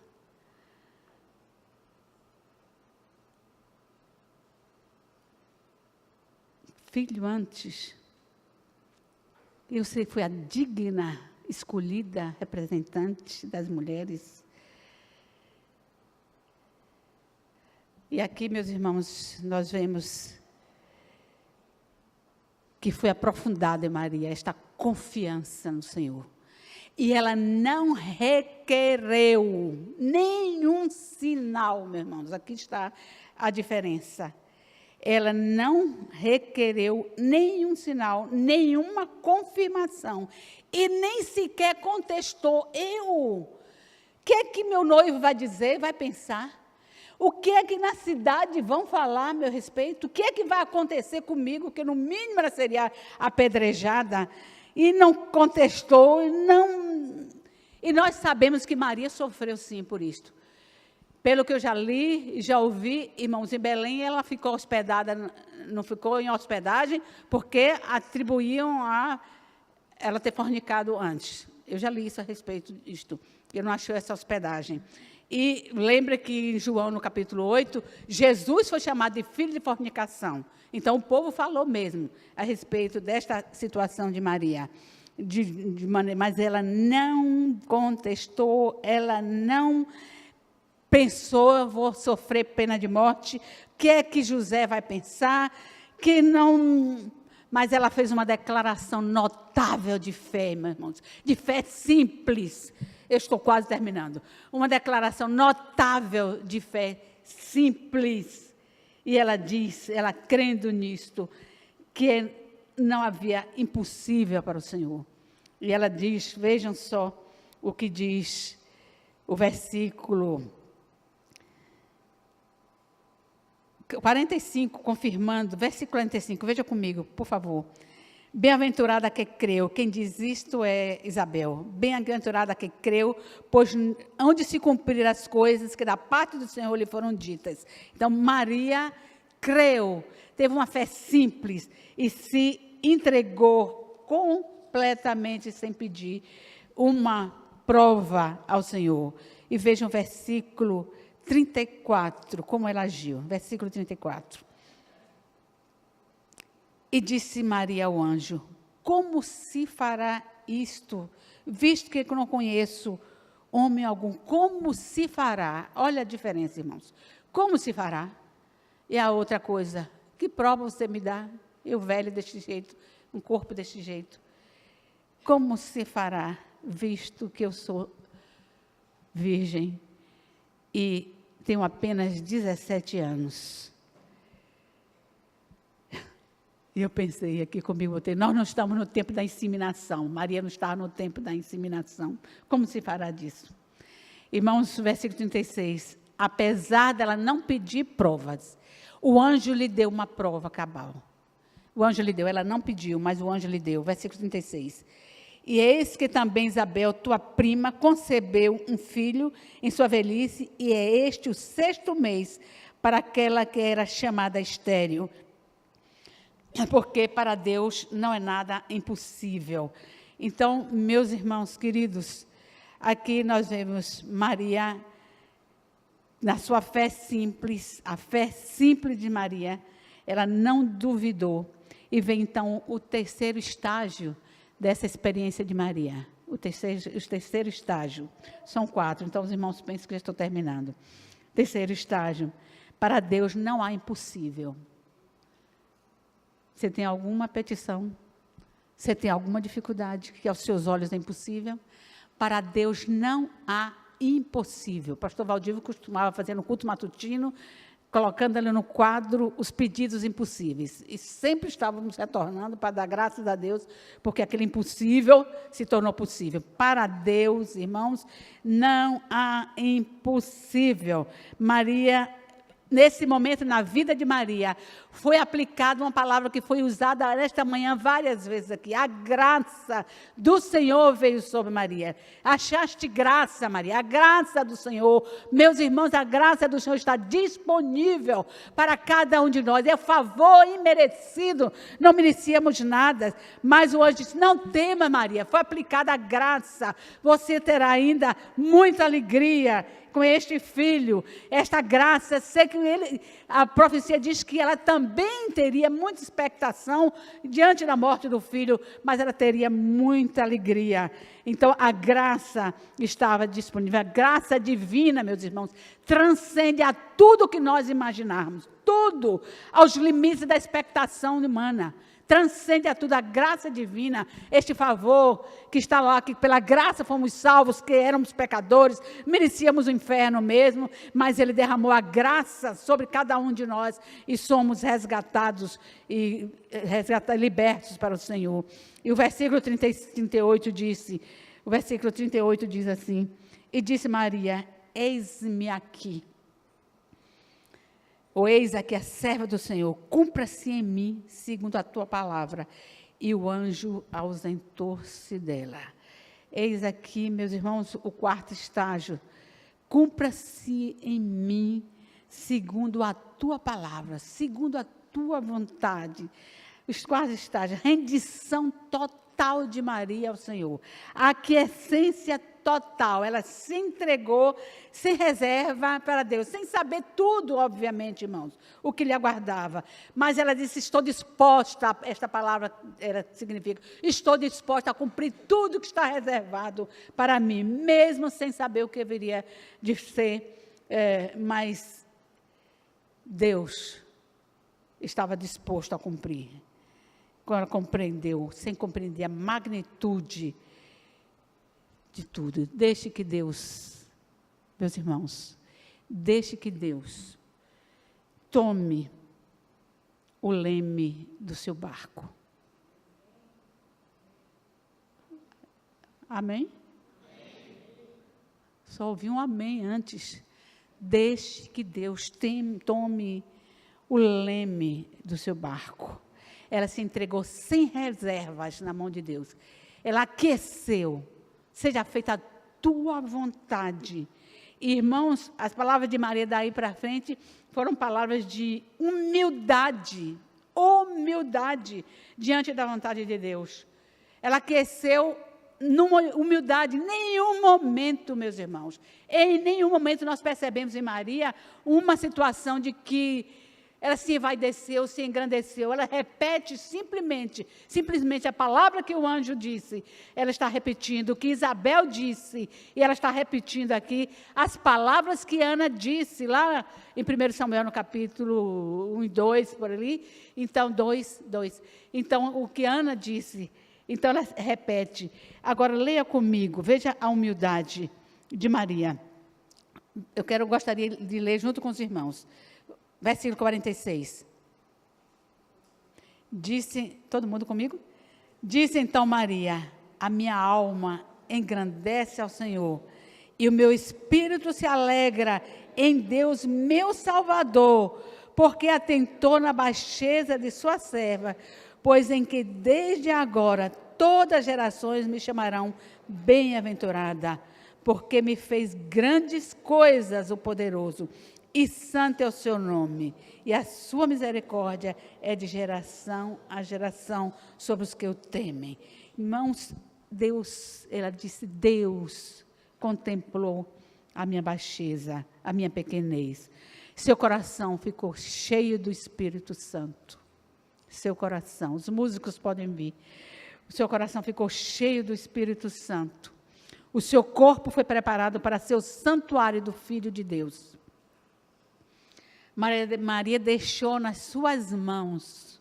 Filho antes. Eu sei que foi a digna, escolhida representante das mulheres. E aqui, meus irmãos, nós vemos que foi aprofundada em Maria esta confiança no Senhor. E ela não requereu nenhum sinal, meus irmãos. Aqui está a diferença. Ela não requereu nenhum sinal, nenhuma confirmação, e nem sequer contestou. O que é que meu noivo vai dizer, vai pensar? O que é que na cidade vão falar a meu respeito? O que é que vai acontecer comigo, que no mínimo ela seria apedrejada? E não contestou, e nós sabemos que Maria sofreu sim por isto. Pelo que eu já li e já ouvi, irmãos, em Belém, ela ficou hospedada, não ficou em hospedagem, porque atribuíam a ela ter fornicado antes. Eu já li isso a respeito disto. Eu não achei essa hospedagem. E lembra que em João, no capítulo 8, Jesus foi chamado de filho de fornicação. Então, o povo falou mesmo a respeito desta situação de Maria. Mas ela não contestou, ela não pensou, eu vou sofrer pena de morte, o que é que José vai pensar, que não... Mas ela fez uma declaração notável de fé, meus irmãos, de fé simples. Eu estou quase terminando. Uma declaração notável de fé simples. E ela diz, ela crendo nisto, que não havia impossível para o Senhor. E ela diz, vejam só o que diz o versículo 45, confirmando, versículo 45, veja comigo, por favor. Bem-aventurada que creu. Quem diz isto é Isabel. Bem-aventurada que creu, pois onde se cumpriram as coisas que da parte do Senhor lhe foram ditas. Então, Maria creu, teve uma fé simples e se entregou completamente sem pedir uma prova ao Senhor. E vejam o versículo 34, como ela agiu. Versículo 34. E disse Maria ao anjo: como se fará isto, visto que eu não conheço homem algum? Como se fará? Olha a diferença, irmãos. Como se fará? E a outra coisa, que prova você me dá? Eu velho deste jeito, um corpo deste jeito. Como se fará, visto que eu sou virgem e tenho apenas 17 anos? E eu pensei aqui comigo, nós não estamos no tempo da inseminação. Maria não estava no tempo da inseminação. Como se fará disso? Irmãos, versículo 36. Apesar dela não pedir provas, o anjo lhe deu uma prova cabal. O anjo lhe deu, ela não pediu, mas o anjo lhe deu. Versículo 36. E eis que também Isabel, tua prima, concebeu um filho em sua velhice, e é este o 6º mês para aquela que era chamada estéril. Porque para Deus não é nada impossível. Então, meus irmãos queridos, aqui nós vemos Maria, na sua fé simples, a fé simples de Maria, ela não duvidou. E vem então o 3º estágio dessa experiência de Maria. O terceiro estágio. São 4, então os irmãos pensam que eu estou terminando. 3º estágio. Para Deus não há impossível. Você tem alguma petição? Você tem alguma dificuldade que aos seus olhos é impossível? Para Deus não há impossível. O pastor Valdívio costumava fazer no culto matutino, colocando ali no quadro os pedidos impossíveis. E sempre estávamos retornando para dar graças a Deus, porque aquele impossível se tornou possível. Para Deus, irmãos, não há impossível. Maria, nesse momento, na vida de Maria, foi aplicada uma palavra que foi usada nesta manhã várias vezes aqui. A graça do Senhor veio sobre Maria. Achaste graça, Maria, a graça do Senhor. Meus irmãos, a graça do Senhor está disponível para cada um de nós. É favor imerecido, não merecíamos nada. Mas o anjo disse: não tema, Maria, foi aplicada a graça. Você terá ainda muita alegria com este filho, esta graça. Sei que a profecia diz que ela também teria muita expectação diante da morte do filho, mas ela teria muita alegria. Então, a graça estava disponível. A graça divina, meus irmãos, transcende a tudo que nós imaginarmos, tudo, aos limites da expectação humana. Transcende a tudo, a graça divina, este favor que está lá, que pela graça fomos salvos, que éramos pecadores, merecíamos o inferno mesmo, mas Ele derramou a graça sobre cada um de nós e somos resgatados e libertos para o Senhor. E o versículo 38 diz assim: e disse Maria: eis-me aqui. Ou eis aqui a serva do Senhor, cumpra-se em mim, segundo a tua palavra. E o anjo ausentou-se dela. Eis aqui, meus irmãos, o 4º estágio. Cumpra-se em mim, segundo a tua palavra, segundo a tua vontade. Os 4 estágios: rendição total de Maria ao Senhor. A aquiescência total, ela se entregou sem reserva para Deus, sem saber tudo, obviamente, irmãos, o que lhe aguardava, mas ela disse: estou disposta, esta palavra significa, estou disposta a cumprir tudo que está reservado para mim, mesmo sem saber o que viria de ser, mas Deus estava disposto a cumprir. Quando ela compreendeu, sem compreender a magnitude de tudo. Deixe que Deus, meus irmãos, deixe que Deus tome o leme do seu barco. Amém? Só ouvi um amém antes. Deixe que Deus tome o leme do seu barco. ela se entregou sem reservas na mão de Deus. Ela aqueceu. Seja feita a tua vontade. Irmãos, as palavras de Maria daí para frente foram palavras de humildade. Humildade diante da vontade de Deus. Ela aqueceu numa humildade. Em nenhum momento, meus irmãos, em nenhum momento nós percebemos em Maria uma situação de que ela se envaideceu, se engrandeceu. Ela repete simplesmente a palavra que o anjo disse. Ela está repetindo o que Isabel disse. E ela está repetindo aqui as palavras que Ana disse, lá em 1 Samuel, no capítulo 1 e 2, por ali. Então, 2. Então, o que Ana disse. Então, ela repete. Agora, leia comigo. Veja a humildade de Maria. Gostaria de ler junto com os irmãos. Versículo 46. Disse, todo mundo comigo? Disse então Maria, a minha alma engrandece ao Senhor, e o meu espírito se alegra em Deus, meu Salvador, porque atentou na baixeza de sua serva, pois em que desde agora todas as gerações me chamarão bem-aventurada, porque me fez grandes coisas o poderoso, e santo é o seu nome, e a sua misericórdia é de geração a geração sobre os que o temem. Irmãos, Deus, ela disse, Deus contemplou a minha baixeza, a minha pequenez. Seu coração ficou cheio do Espírito Santo. Seu coração, os músicos podem vir. O seu coração ficou cheio do Espírito Santo. O seu corpo foi preparado para ser o santuário do Filho de Deus. Maria deixou nas suas mãos,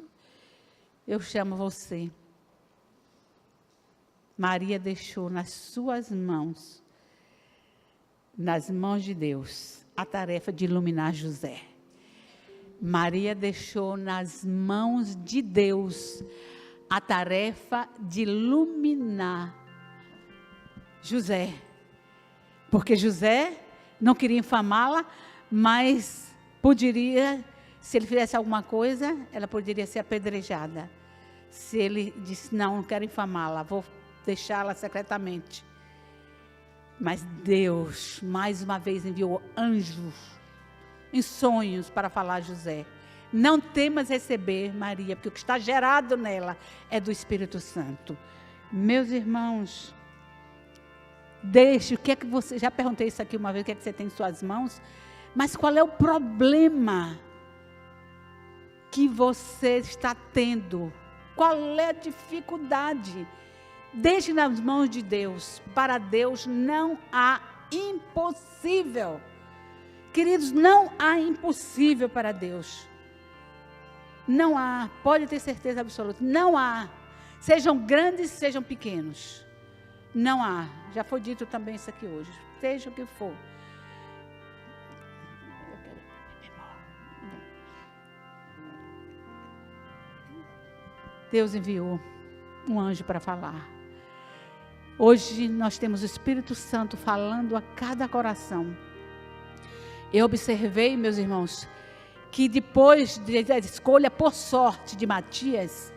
eu chamo você, Maria deixou nas suas mãos, nas mãos de Deus, a tarefa de iluminar José. Maria deixou nas mãos de Deus a tarefa de iluminar José, porque José não queria infamá-la, mas poderia, se ele fizesse alguma coisa, ela poderia ser apedrejada. Se ele disse, não quero infamá-la, vou deixá-la secretamente. Mas Deus, mais uma vez, enviou anjos em sonhos para falar a José. Não temas receber Maria, porque o que está gerado nela é do Espírito Santo. Meus irmãos, deixe, o que é que você, já perguntei isso aqui uma vez, o que é que você tem em suas mãos? Mas qual é o problema que você está tendo? Qual é a dificuldade? Deixe nas mãos de Deus. Para Deus não há impossível. Queridos, não há impossível para Deus. Não há, pode ter certeza absoluta, não há. Sejam grandes, sejam pequenos. Não há. Já foi dito também isso aqui hoje. Seja o que for. Deus enviou um anjo para falar. Hoje nós temos o Espírito Santo falando a cada coração. Eu observei, meus irmãos, que depois da escolha por sorte de Matias,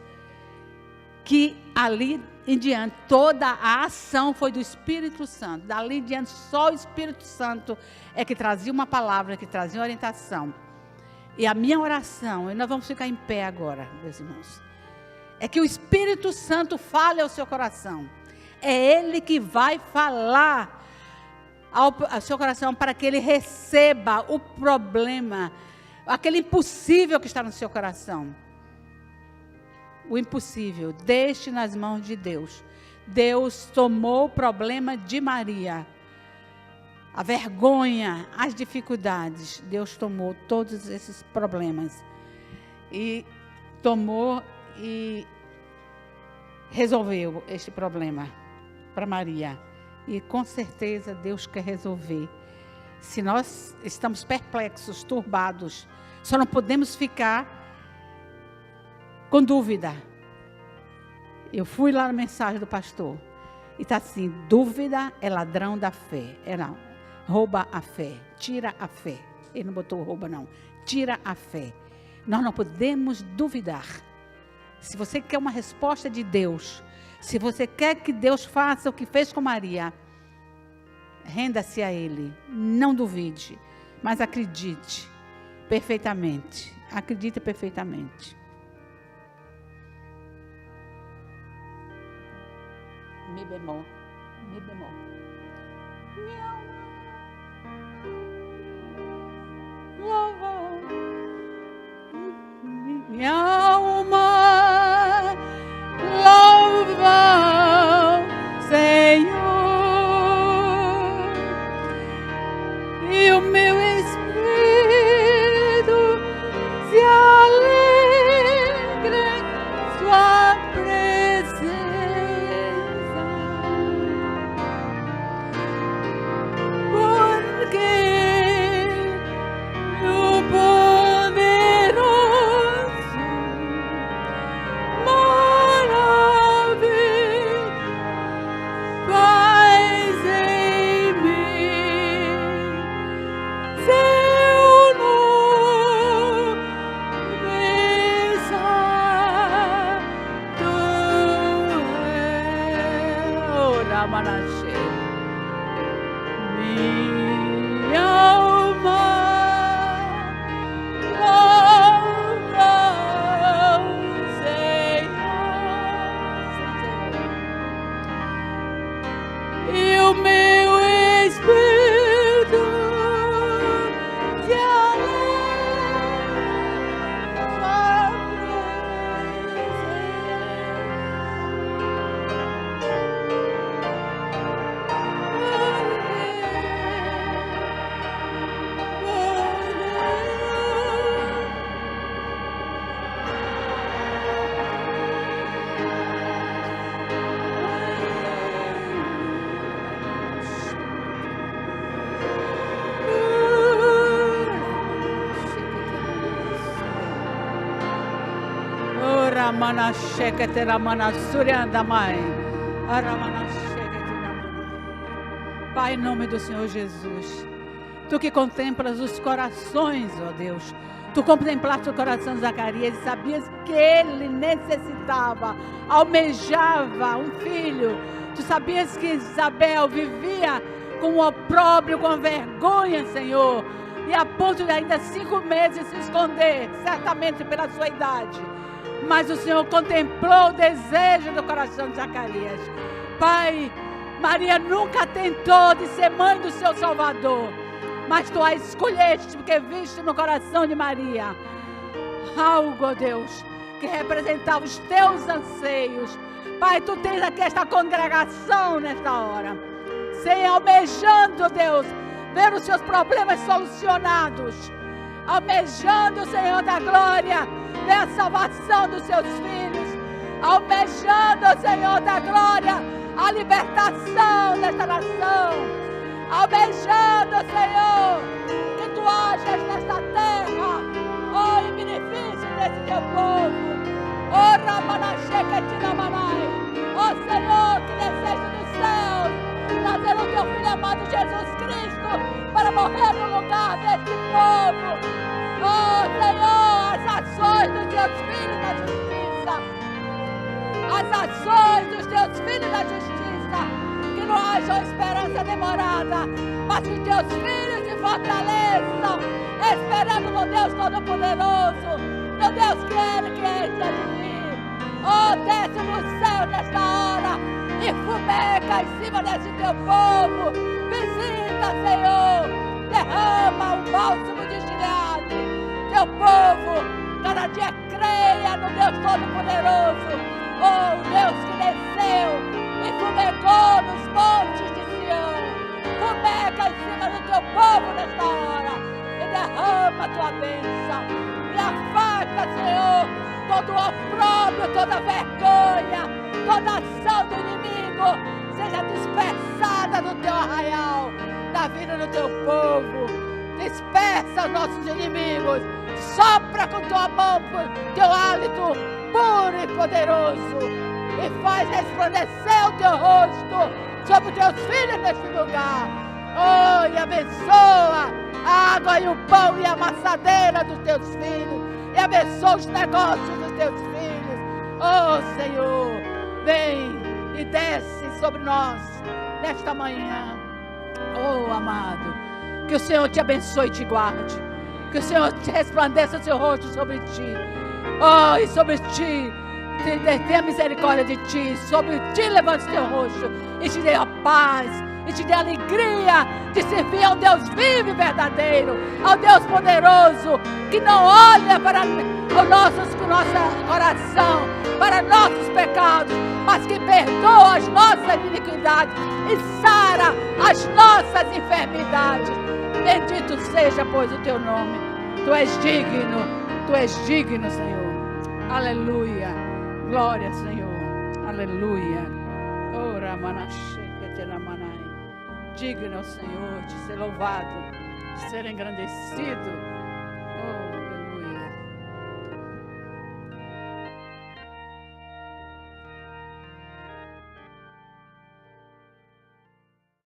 que ali em diante toda a ação foi do Espírito Santo. Dali em diante só o Espírito Santo é que trazia uma palavra, que trazia orientação. E a minha oração, e nós vamos ficar em pé agora, meus irmãos, é que o Espírito Santo fale ao seu coração. É Ele que vai falar ao seu coração para que ele receba o problema, aquele impossível que está no seu coração. O impossível, deixe nas mãos de Deus. Deus tomou o problema de Maria. A vergonha, as dificuldades. Deus tomou todos esses problemas. E tomou e resolveu este problema para Maria. E com certeza Deus quer resolver. Se nós estamos perplexos, turbados, só não podemos ficar com dúvida. Eu fui lá na mensagem do pastor e está assim: dúvida é ladrão da fé. Rouba a fé, tira a fé. Ele não botou rouba não, tira a fé. Nós não podemos duvidar. Se você quer uma resposta de Deus, se você quer que Deus faça o que fez com Maria, renda-se a Ele. Não duvide, mas acredite perfeitamente. Acredite perfeitamente. Mi bemol. Mi bemol. Minha alma louva o Senhor, e o meu espírito se alegra em sua presença, porque o poderoso maravilha faz em mim. Seu nome santo é. Ora, Manassé. Minha alma louva o Senhor, e o meu espírito se Pai, em nome do Senhor Jesus, Tu que contemplas os corações, ó Deus, Tu contemplaste o coração de Zacarias e sabias que ele necessitava, almejava um filho. Tu sabias que Isabel vivia com o opróbrio, com a vergonha, Senhor, e a ponto de ainda 5 meses se esconder, certamente pela sua idade. Mas o Senhor contemplou o desejo do coração de Zacarias. Pai, Maria nunca tentou de ser mãe do seu Salvador, mas Tu a escolheste porque viste no coração de Maria algo, ó Deus, que representava os Teus anseios. Pai, Tu tens aqui esta congregação nesta hora, Senhor, almejando, Deus, ver os seus problemas solucionados, almejando, Senhor da glória, ver a salvação dos seus filhos, almejando, Senhor da glória, a libertação desta nação, almejando, Senhor, que Tu hajas nesta terra, oh, em benefício desse Teu povo. Oh, Senhor, que desceste dos céus, trazendo o Teu Filho amado Jesus Cristo para morrer no lugar deste povo. Oh, Senhor, as ações dos Teus filhos na justiça, as ações dos Teus filhos na justiça, que não haja esperança demorada, mas que Teus filhos se fortaleçam, esperando no Deus Todo-Poderoso, no Deus que Ele quer de mim. Oh, desce no céu nesta hora e fumeca em cima desse Teu povo. Visita, Senhor, derrama o bálsamo de Gileade. Teu povo, cada dia creia no Deus Todo-Poderoso. Oh, Deus que desceu e fumegou nos montes de Sião. Fumeca em cima do Teu povo nesta hora e derrama a Tua bênção. E afasta, Senhor, todo o opróbrio, toda vergonha, toda ação do inimigo seja dispersada no Teu arraial, na vida do Teu povo. Dispersa os nossos inimigos, sopra com Tua mão, Teu hálito puro e poderoso, e faz resplandecer o Teu rosto sobre os Teus filhos neste lugar. Oh, e abençoa a água e o pão e a amassadeira dos Teus filhos, e abençoa os negócios dos Teus filhos. Oh, Senhor, vem e desce sobre nós nesta manhã. Oh, amado, que o Senhor te abençoe e te guarde. Que o Senhor te resplandeça o seu rosto sobre ti. Oh, e sobre ti tenha misericórdia de ti. Sobre ti levante o teu rosto e te dê a paz e te dê a alegria de servir ao Deus vivo e verdadeiro, ao Deus poderoso, que não olha para o nosso coração, para nossos pecados, mas que perdoa as nossas iniquidades e sara as nossas enfermidades. Bendito seja, pois, o teu nome. Tu és digno, Senhor. Aleluia. Glória, Senhor. Aleluia. Ora, digno é o Senhor de ser louvado, de ser engrandecido.